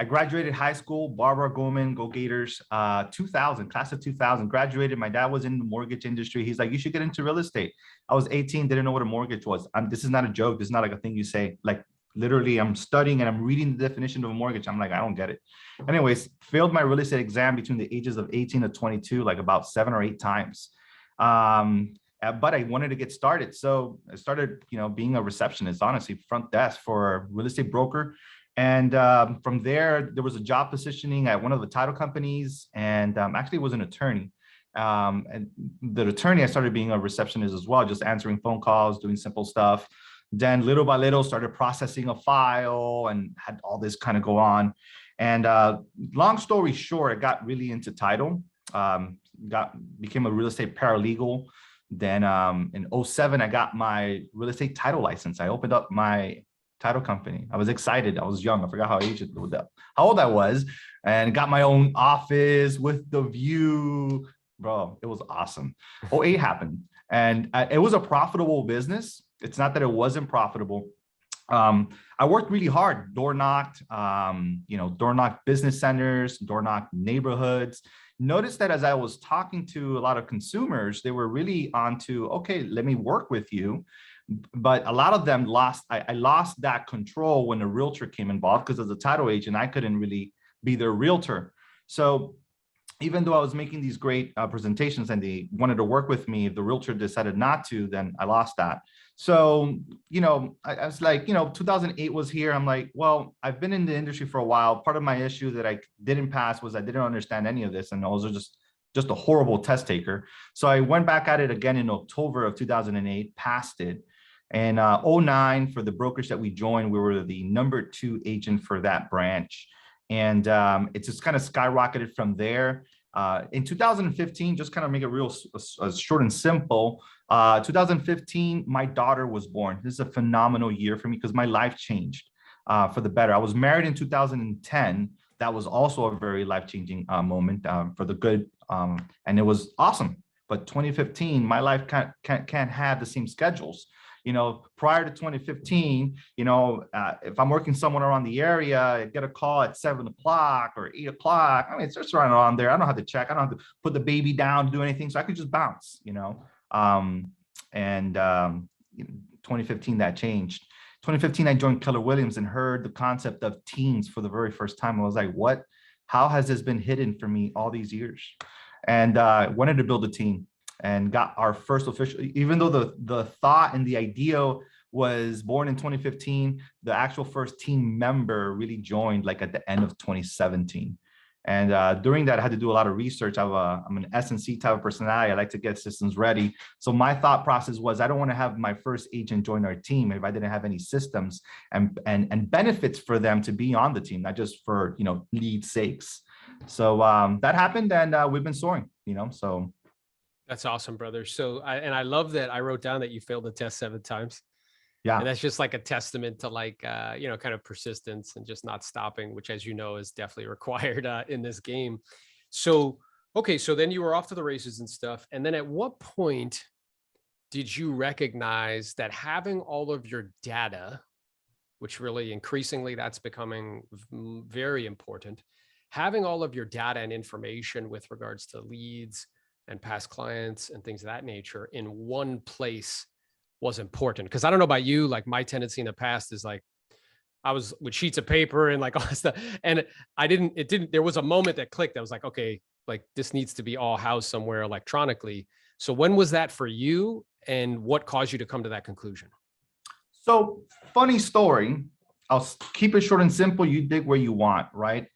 graduated high school, Barbara Goldman, Go Gators, 2000, class of 2000, graduated. My dad was in the mortgage industry. He's like, you should get into real estate. I was 18, didn't know what a mortgage was. This is not a joke. This is not like a thing you say, like, literally, I'm studying and I'm reading the definition of a mortgage. I'm like, I don't get it. Anyways, failed my real estate exam between the ages of 18 to 22, like about 7 or 8 times. But I wanted to get started. So I started, you know, being a receptionist, honestly, front desk for a real estate broker. And from there was a job positioning at one of the title companies, and actually was an attorney. And the attorney, I started being a receptionist as well, just answering phone calls, doing simple stuff. Then little by little started processing a file and had all this kind of go on. And long story short, I got really into title, became a real estate paralegal. Then in 2007, I got my real estate title license. I opened up my title company. I was excited. I was young. I forgot how old I was, and got my own office with the view. Bro, it was awesome. '08 happened, and it was a profitable business. It's not that it wasn't profitable. I worked really hard, door knocked, door knocked business centers, door knocked neighborhoods. Notice that as I was talking to a lot of consumers, they were really onto, okay, let me work with you. But a lot of them I lost that control when a realtor came involved, because as a title agent, I couldn't really be their realtor. So even though I was making these great presentations and they wanted to work with me, if the realtor decided not to, then I lost that. So, I was like, 2008 was here. I'm like, well, I've been in the industry for a while. Part of my issue that I didn't pass was I didn't understand any of this. And I was just a horrible test taker. So I went back at it again in October of 2008, passed it. And '09, for the brokerage that we joined, we were the #2 agent for that branch. And it just kind of skyrocketed from there. In 2015, just kind of make it real short and simple. 2015, my daughter was born. This is a phenomenal year for me because my life changed for the better. I was married in 2010. That was also a very life-changing moment for the good, and it was awesome. But 2015, my life can't have the same schedules. Prior to 2015, if I'm working somewhere around the area, I get a call at 7 o'clock or 8 o'clock. I mean, it's just right around there. I don't have to check. I don't have to put the baby down, do anything. So I could just bounce, 2015, that changed. 2015, I joined Keller Williams and heard the concept of teams for the very first time. I was like, what? How has this been hidden for me all these years? And wanted to build a team. And got our first official, even though the thought and the idea was born in 2015, the actual first team member really joined like at the end of 2017. And during that, I had to do a lot of research. I'm an S&C type of personality. I like to get systems ready. So my thought process was, I don't want to have my first agent join our team if I didn't have any systems and benefits for them to be on the team, not just for, lead sakes. So that happened, and we've been soaring, so. That's awesome, brother. So, I love that I wrote down that you failed the test 7 times. Yeah. And that's just like a testament to kind of persistence and just not stopping, which, as you know, is definitely required in this game. So, okay. So then you were off to the races and stuff. And then at what point did you recognize that having all of your data, which really increasingly that's becoming very important, having all of your data and information with regards to leads and past clients and things of that nature in one place was important? Because I don't know about you, like my tendency in the past is like, I was with sheets of paper and like all that stuff. And there was a moment that clicked. I was like, okay, like this needs to be all housed somewhere electronically. So when was that for you, and what caused you to come to that conclusion? So funny story. I'll keep it short and simple. You dig where you want, right?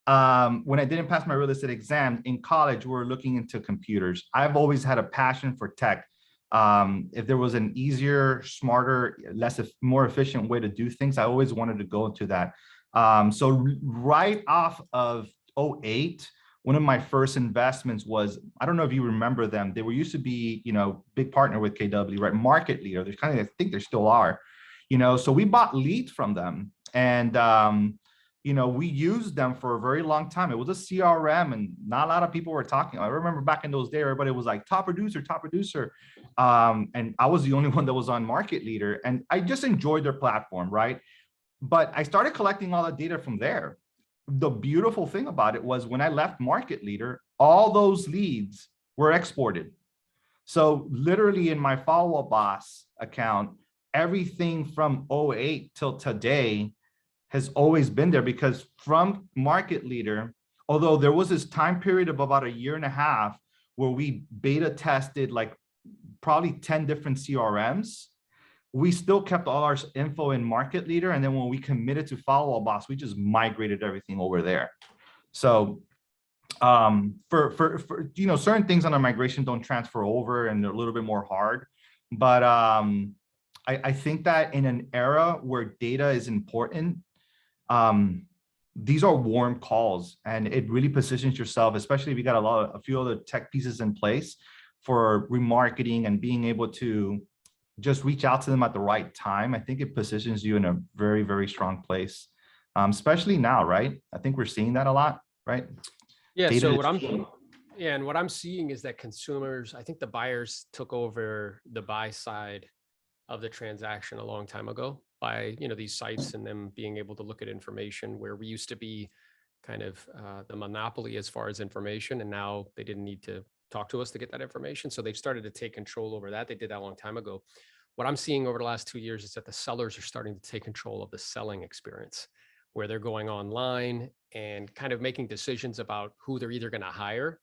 When I didn't pass my real estate exam in college, we were looking into computers. I've always had a passion for tech. If there was an easier, smarter, more efficient way to do things, I always wanted to go into that. So right off of '08, one of my first investments was, I don't know if you remember them. They were used to be, big partner with KW, right? Market leader. They're I think they still are, so we bought leads from them, and we used them for a very long time. It was a CRM, and not a lot of people were talking. I remember back in those days, everybody was like top producer. And I was the only one that was on Market Leader, and I just enjoyed their platform, right? But I started collecting all the data from there. The beautiful thing about it was when I left Market Leader, all those leads were exported. So literally in my Follow Up Boss account, everything from '08 till today has always been there, because from Market Leader, although there was this time period of about 1.5 years where we beta tested like probably 10 different CRMs, we still kept all our info in Market Leader. And then when we committed to Follow Up Boss, we just migrated everything over there. So for certain things on a migration don't transfer over, and they're a little bit more hard. But I think that in an era where data is important, these are warm calls, and it really positions yourself, especially if you got a few other tech pieces in place for remarketing and being able to just reach out to them at the right time, I think it positions you in a very, very strong place. Especially now, right? I think we're seeing that a lot, right? Yeah. Data So is what I'm, key. yeah, and what I'm seeing is that consumers, I think the buyers took over the buy side of the transaction a long time ago by, you know, these sites and them being able to look at information where we used to be kind of the monopoly as far as information. And now they didn't need to talk to us to get that information. So they've started to take control over that. They did that a long time ago. What I'm seeing over the last 2 years is that the sellers are starting to take control of the selling experience, where they're going online and kind of making decisions about who they're either going to hire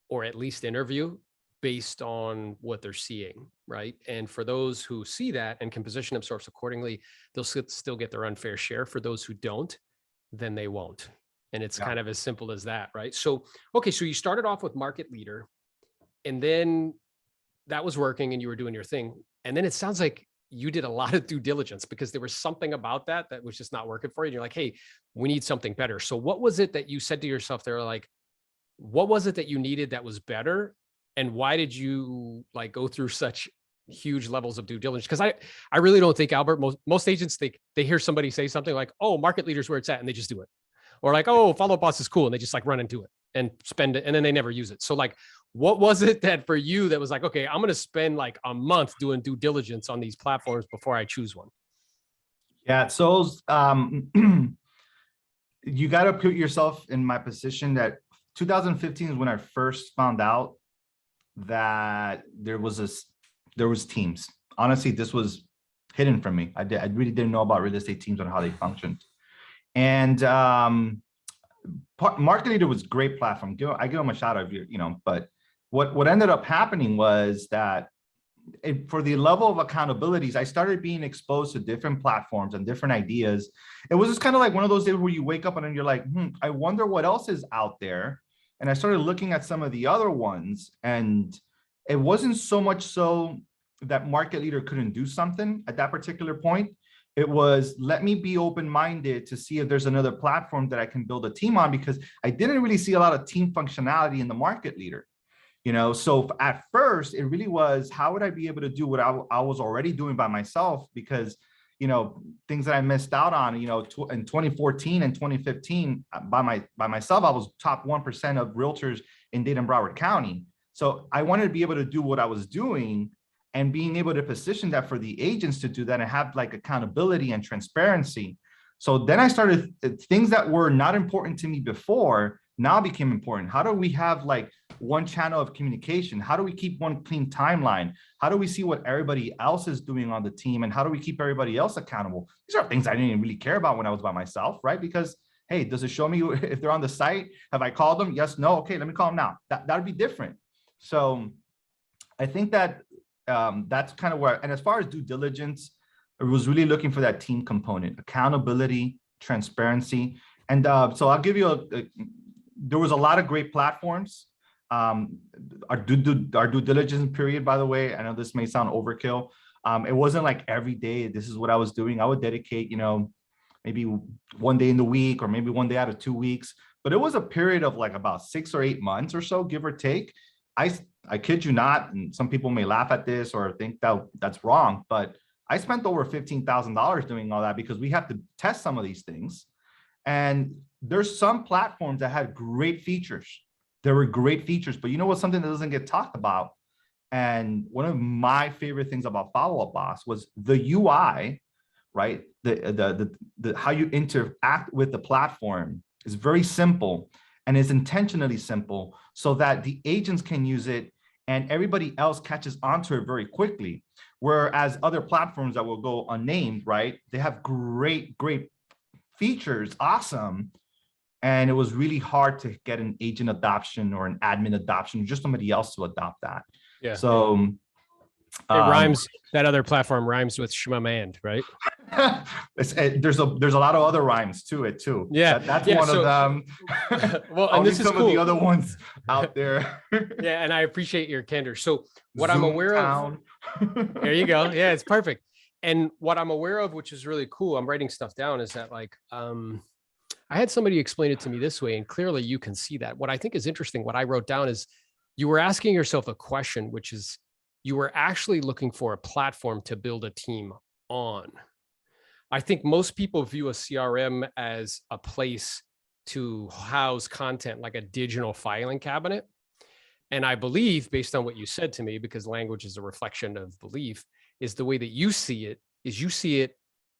or at least interview based on what they're seeing, right? And for those who see that and can position themselves accordingly, they'll still get their unfair share. For those who don't, then they won't. And it's kind of as simple as that, right? So, okay, so you started off with market leader, and then that was working and you were doing your thing. And then it sounds like you did a lot of due diligence because there was something about that that was just not working for you. And you're like, hey, we need something better. So what was it that you said to yourself there? Like, what was it that you needed that was better? And why did you like go through such huge levels of due diligence? Because I really don't think, Albert, most agents think they hear somebody say something like, oh, market leader's where it's at, and they just do it. Or like, oh, follow boss is cool, and they just like run into it and spend it, and then they never use it. So like, what was it that for you that was like, okay, I'm going to spend like a month doing due diligence on these platforms before I choose one? Yeah, so you got to put yourself in my position that 2015 is when I first found out that there was teams. Honestly, this was hidden from me. I really didn't know about real estate teams and how they functioned. And Market Leader was a great platform. I give them a shout out, but what ended up happening was that for the level of accountabilities, I started being exposed to different platforms and different ideas. It was just kind of like one of those days where you wake up and you're like, I wonder what else is out there. And I started looking at some of the other ones, and it wasn't so much so that Market Leader couldn't do something at that particular point. It was, let me be open-minded to see if there's another platform that I can build a team on, because I didn't really see a lot of team functionality in the Market Leader. So at first it really was, how would I be able to do what I was already doing by myself? Because, things that I missed out on, in 2014 and 2015 by myself, I was top 1% of realtors in Dade and Broward County. So I wanted to be able to do what I was doing and being able to position that for the agents to do that and have like accountability and transparency. So then I started things that were not important to me before now became important. How do we have like one channel of communication? How do we keep one clean timeline? How do we see what everybody else is doing on the team? And how do we keep everybody else accountable? These are things I didn't even really care about when I was by myself, right? Because, hey, does it show me if they're on the site? Have I called them? Yes, no, okay, let me call them now. That would be different. So I think that that's kind of where, and as far as due diligence, I was really looking for that team component, accountability, transparency. And so I'll give you there was a lot of great platforms. Our due diligence period, by the way, I know this may sound overkill. It wasn't like every day, this is what I was doing. I would dedicate, maybe one day in the week or maybe one day out of 2 weeks, but it was a period of like about 6 or 8 months or so, give or take. I kid you not, and some people may laugh at this or think that that's wrong, but I spent over $15,000 doing all that because we have to test some of these things. And there's some platforms that had great features. There were great features, but you know what's something that doesn't get talked about? And one of my favorite things about Follow Up Boss was the UI, right? The how you interact with the platform is very simple and is intentionally simple so that the agents can use it and everybody else catches onto it very quickly. Whereas other platforms that will go unnamed, right? They have great features, awesome. And it was really hard to get an agent adoption or an admin adoption, just somebody else to adopt that. Yeah. So it rhymes. That other platform rhymes with Shmamand, right? there's a lot of other rhymes to it too. Yeah, that's one of them. Well, and this is some cool. of the other ones out there. Yeah, and I appreciate your candor. So what I'm aware of. There you go. Yeah, it's perfect. And what I'm aware of, which is really cool, I'm writing stuff down, is that like I had somebody explain it to me this way, and clearly you can see that. What I think is interesting, what I wrote down is you were asking yourself a question, which is, you were actually looking for a platform to build a team on. I think most people view a CRM as a place to house content, like a digital filing cabinet. And I believe, based on what you said to me, because language is a reflection of belief, is the way that you see it,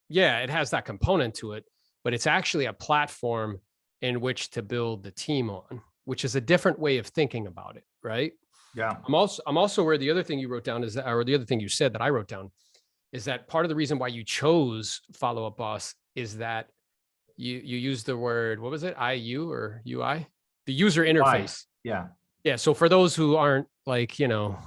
yeah, it has that component to it, but it's actually a platform in which to build the team on, which is a different way of thinking about it, right? Yeah. I'm also aware the other thing you wrote down is that, or the other thing you said that I wrote down, is that part of the reason why you chose Follow Up Boss is that you used the word, what was it, IU or UI? The user interface. Yeah. Yeah. So for those who aren't like, you know,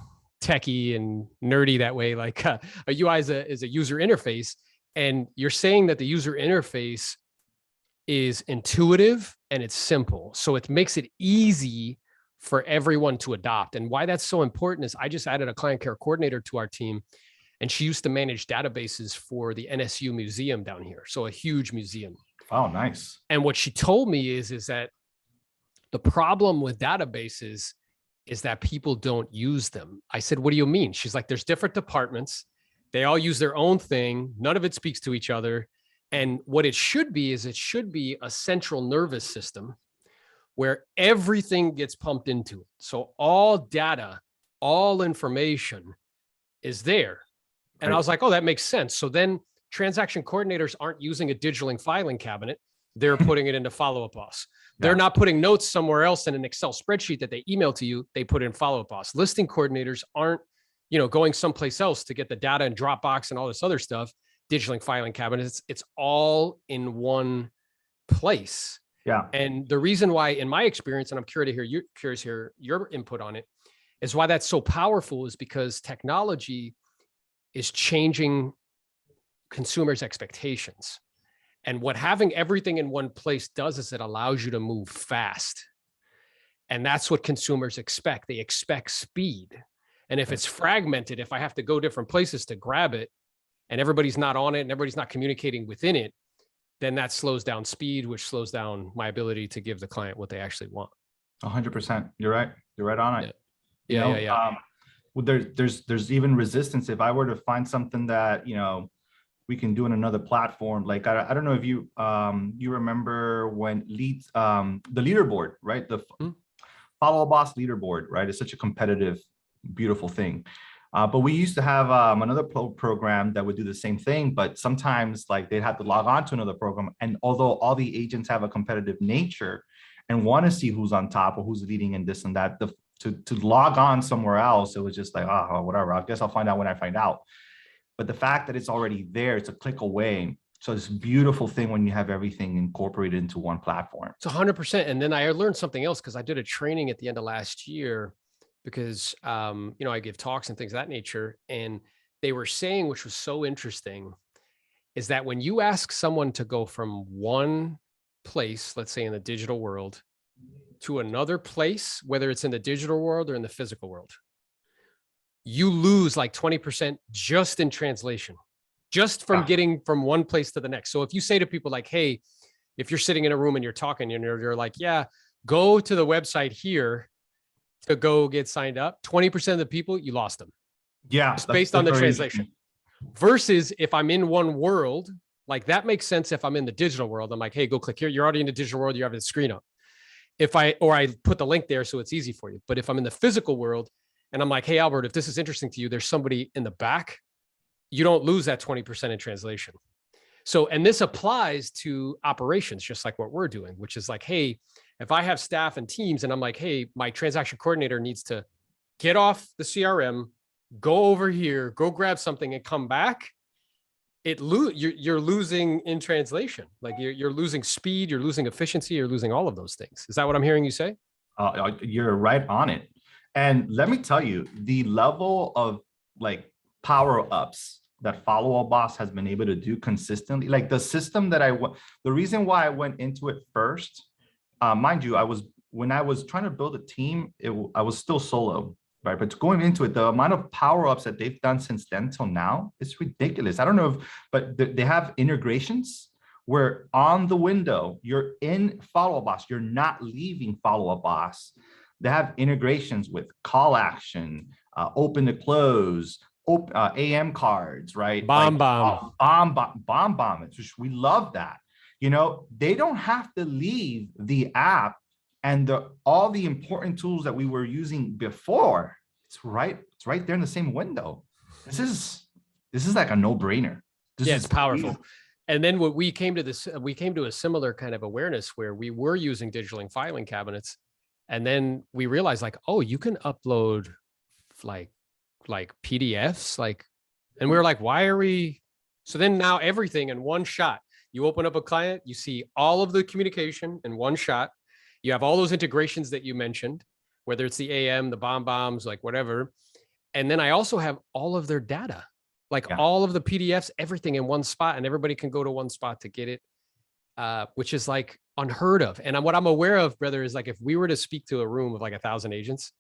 techie and nerdy that way, like a UI is a user interface. And you're saying that the user interface is intuitive and it's simple. So it makes it easy for everyone to adopt. And why that's so important is I just added a client care coordinator to our team, and she used to manage databases for the NSU museum down here. So a huge museum. Oh, nice. And what she told me is that the problem with databases is that people don't use them. I said, what do you mean? She's like, there's different departments. They all use their own thing. None of it speaks to each other. And what it should be is it should be a central nervous system where everything gets pumped into it. So all data, all information is there. And I was like, oh, that makes sense. So then transaction coordinators aren't using a digital filing cabinet. They're putting it into Follow Up Boss. They're not putting notes somewhere else in an Excel spreadsheet that they email to you. They put in Follow Up Boss. Listing coordinators aren't, you know, going someplace else to get the data in Dropbox and all this other stuff. Digital filing cabinets, it's all in one place. Yeah. And the reason why, in my experience, and I'm curious to hear your input on it, is why that's so powerful is because technology is changing consumers' expectations. And what having everything in one place does is it allows you to move fast. And that's what consumers expect. They expect speed. And if it's fragmented, if I have to go different places to grab it and everybody's not on it and everybody's not communicating within it, then that slows down speed, which slows down my ability to give the client what they actually want. 100%. You're right. You're right on it. Yeah. Well, there's even resistance. If I were to find something that, you know, we can do in another platform, like I don't know if you you remember when the leaderboard, right? The Follow Up Boss leaderboard, right? It's such a competitive, beautiful thing. But we used to have another program that would do the same thing, but sometimes like they'd have to log on to another program. And although all the agents have a competitive nature and want to see who's on top or who's leading and this and that, to log on somewhere else, it was just like, oh, whatever, I guess I'll find out when I find out. But the fact that it's already there, it's a click away. So it's a beautiful thing when you have everything incorporated into one platform. It's 100%. And then I learned something else because I did a training at the end of last year because, you know, I give talks and things of that nature. And they were saying, which was so interesting, is that when you ask someone to go from one place, let's say in the digital world, to another place, whether it's in the digital world or in the physical world, you lose like 20% just in translation, just from getting from one place to the next. So if you say to people like, hey, if you're sitting in a room and you're talking and you're like, yeah, go to the website here to go get signed up, 20% of the people, you lost them. Yeah. It's based on the translation. Versus if I'm in one world, like that makes sense. If I'm in the digital world, I'm like, hey, go click here. You're already in the digital world. You have the screen up. I put the link there so it's easy for you. But if I'm in the physical world and I'm like, hey, Albert, if this is interesting to you, there's somebody in the back, you don't lose that 20% in translation. So, and this applies to operations, just like what we're doing, which is like, hey, if I have staff and teams and I'm like, hey, my transaction coordinator needs to get off the CRM, go over here, go grab something and come back, you're losing in translation. Like you're losing speed, you're losing efficiency, you're losing all of those things. Is that what I'm hearing you say? You're right on it. And let me tell you, the level of like power ups that Follow Up Boss has been able to do consistently, like the system that the reason why I went into it first, mind you, when I was trying to build a team, I was still solo, right? But going into it, the amount of power ups that they've done since then till now, it's ridiculous. I don't know but they have integrations where on the window, you're in Follow Up Boss, you're not leaving Follow Up Boss. They have integrations with call action, open to close, AM cards, right? Bomb. Bomb. We love that. You know, they don't have to leave the app and all the important tools that we were using before. It's right there in the same window. This is like a no-brainer. It's powerful. Easy. And then what we came to a similar kind of awareness where we were using digital filing cabinets. And then we realized like, oh, you can upload like PDFs, and we were like, why are we? So then now everything in one shot, you open up a client, you see all of the communication in one shot. You have all those integrations that you mentioned, whether it's the AM, the bombs, like whatever. And then I also have all of their data, all of the PDFs, everything in one spot, and everybody can go to one spot to get it, which is like unheard of. And what I'm aware of, brother, is like, if we were to speak to a room of like 1,000 agents,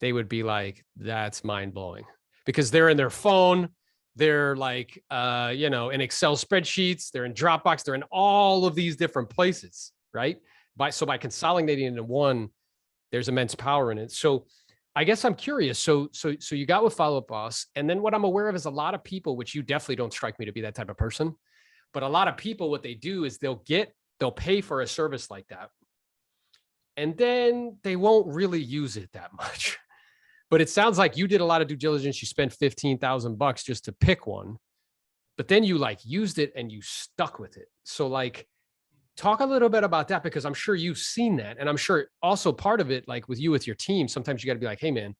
they would be like, that's mind blowing, because they're in their phone. They're like, in Excel spreadsheets, they're in Dropbox, they're in all of these different places, right? By consolidating into one, there's immense power in it. So I guess I'm curious. So you got with Follow Up Boss. And then what I'm aware of is a lot of people, which you definitely don't strike me to be that type of person, but a lot of people, what they do is they'll pay for a service like that, and then they won't really use it that much. But it sounds like you did a lot of due diligence. You spent $15,000 just to pick one, but then you used it and you stuck with it. So talk a little bit about that, because I'm sure you've seen that. And I'm sure also part of it, like with your team, sometimes you got to be like, hey man,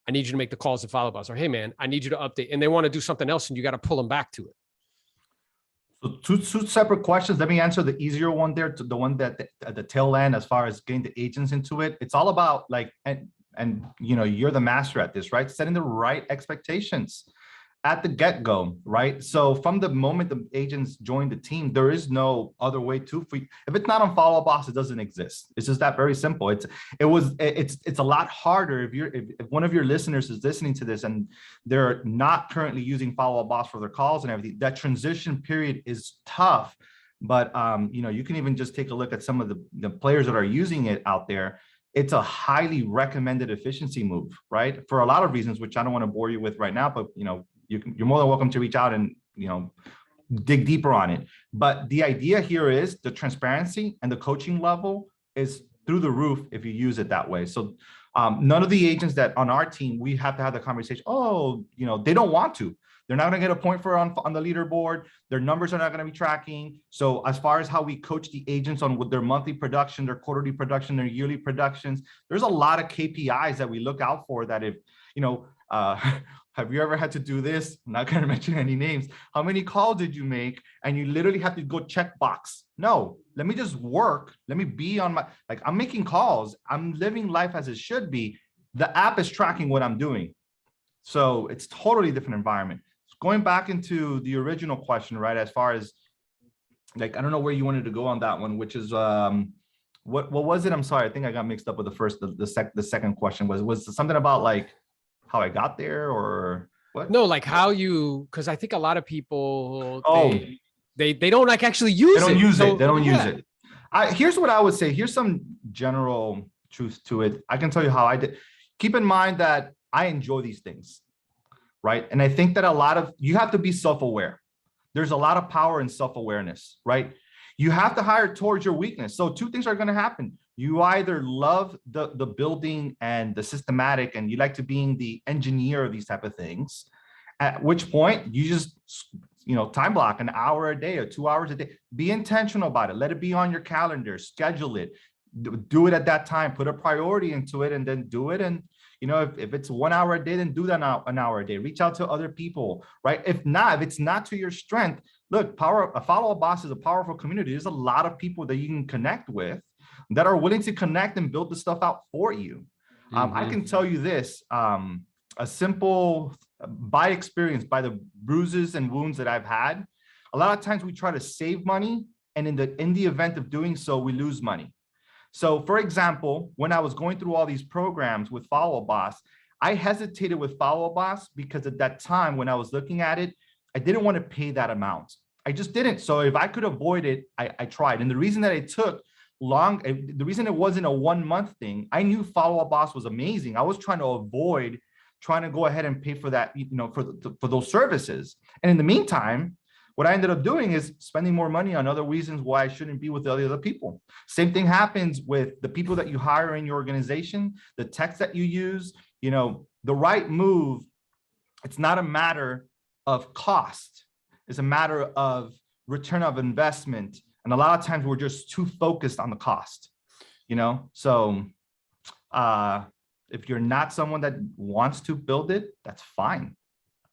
I need you to make the calls to Follow Up Boss, or hey man, I need you to update. And they want to do something else and you got to pull them back to it. So two separate questions. Let me answer the easier one there, to the one that at the tail end, as far as getting the agents into it. It's all about and you're the master at this, right? Setting the right expectations at the get-go, right? So from the moment the agents join the team, there is no other way to, if it's not on Follow Up Boss, it doesn't exist. It's just that very simple. It's a lot harder if one of your listeners is listening to this and they're not currently using Follow Up Boss for their calls and everything. That transition period is tough, but you can even just take a look at some of the players that are using it out there. It's a highly recommended efficiency move, right? For a lot of reasons, which I don't want to bore you with right now, but you're more than welcome to reach out and dig deeper on it. But the idea here is the transparency and the coaching level is through the roof if you use it that way. So none of the agents that on our team, we have to have the conversation, they don't want to. They're not going to get a point on the leaderboard. Their numbers are not going to be tracking. So as far as how we coach the agents on with their monthly production, their quarterly production, their yearly productions, there's a lot of KPIs that we look out for that if, have you ever had to do this? I'm not going to mention any names. How many calls did you make? And you literally have to go check box. No, let me just work. Let me be on I'm making calls. I'm living life as it should be. The app is tracking what I'm doing. So it's totally different environment. Going back into the original question, right? As far as I don't know where you wanted to go on that one, which is what was it? I'm sorry, I think I got mixed up with the second question. Was something about how I got there or what? No, how you, because I think a lot of people they don't actually use it. They don't use it. Here's what I would say. Here's some general truth to it. I can tell you how I did. Keep in mind that I enjoy these things. Right. And I think that you have to be self-aware. There's a lot of power in self-awareness, right? You have to hire towards your weakness. So two things are going to happen. You either love the building and the systematic, and you like to being the engineer of these type of things, at which point you just, time block an hour a day or 2 hours a day. Be intentional about it. Let it be on your calendar, schedule it, do it at that time, put a priority into it, and then do it. And if it's 1 hour a day, then do that an hour a day. Reach out to other people, right? If it's not to your strength, look, a Follow Up Boss is a powerful community. There's a lot of people that you can connect with that are willing to connect and build the stuff out for you. I can tell you this, a simple, by experience, by the bruises and wounds that I've had, a lot of times we try to save money, and in the event of doing so, we lose money. So for example, when I was going through all these programs with Follow Up Boss, I hesitated with Follow Up Boss because at that time when I was looking at it, I didn't want to pay that amount. I just didn't. So if I could avoid it, I tried. And the reason that it took the reason it wasn't a 1 month thing, I knew Follow Up Boss was amazing. I was trying to avoid trying to go ahead and pay for that, for those services. And in the meantime, what I ended up doing is spending more money on other reasons why I shouldn't be with the other people. Same thing happens with the people that you hire in your organization, the techs that you use. The right move, it's not a matter of cost. It's a matter of return of investment. And a lot of times we're just too focused on the cost, So if you're not someone that wants to build it, that's fine.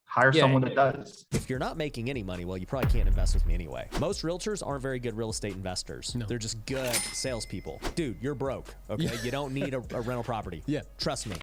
Hire someone that does. If you're not making any money, well, you probably can't invest with me anyway. Most realtors aren't very good real estate investors. No. They're just good salespeople. Dude, you're broke, okay? You don't need a rental property. Yeah. Trust me.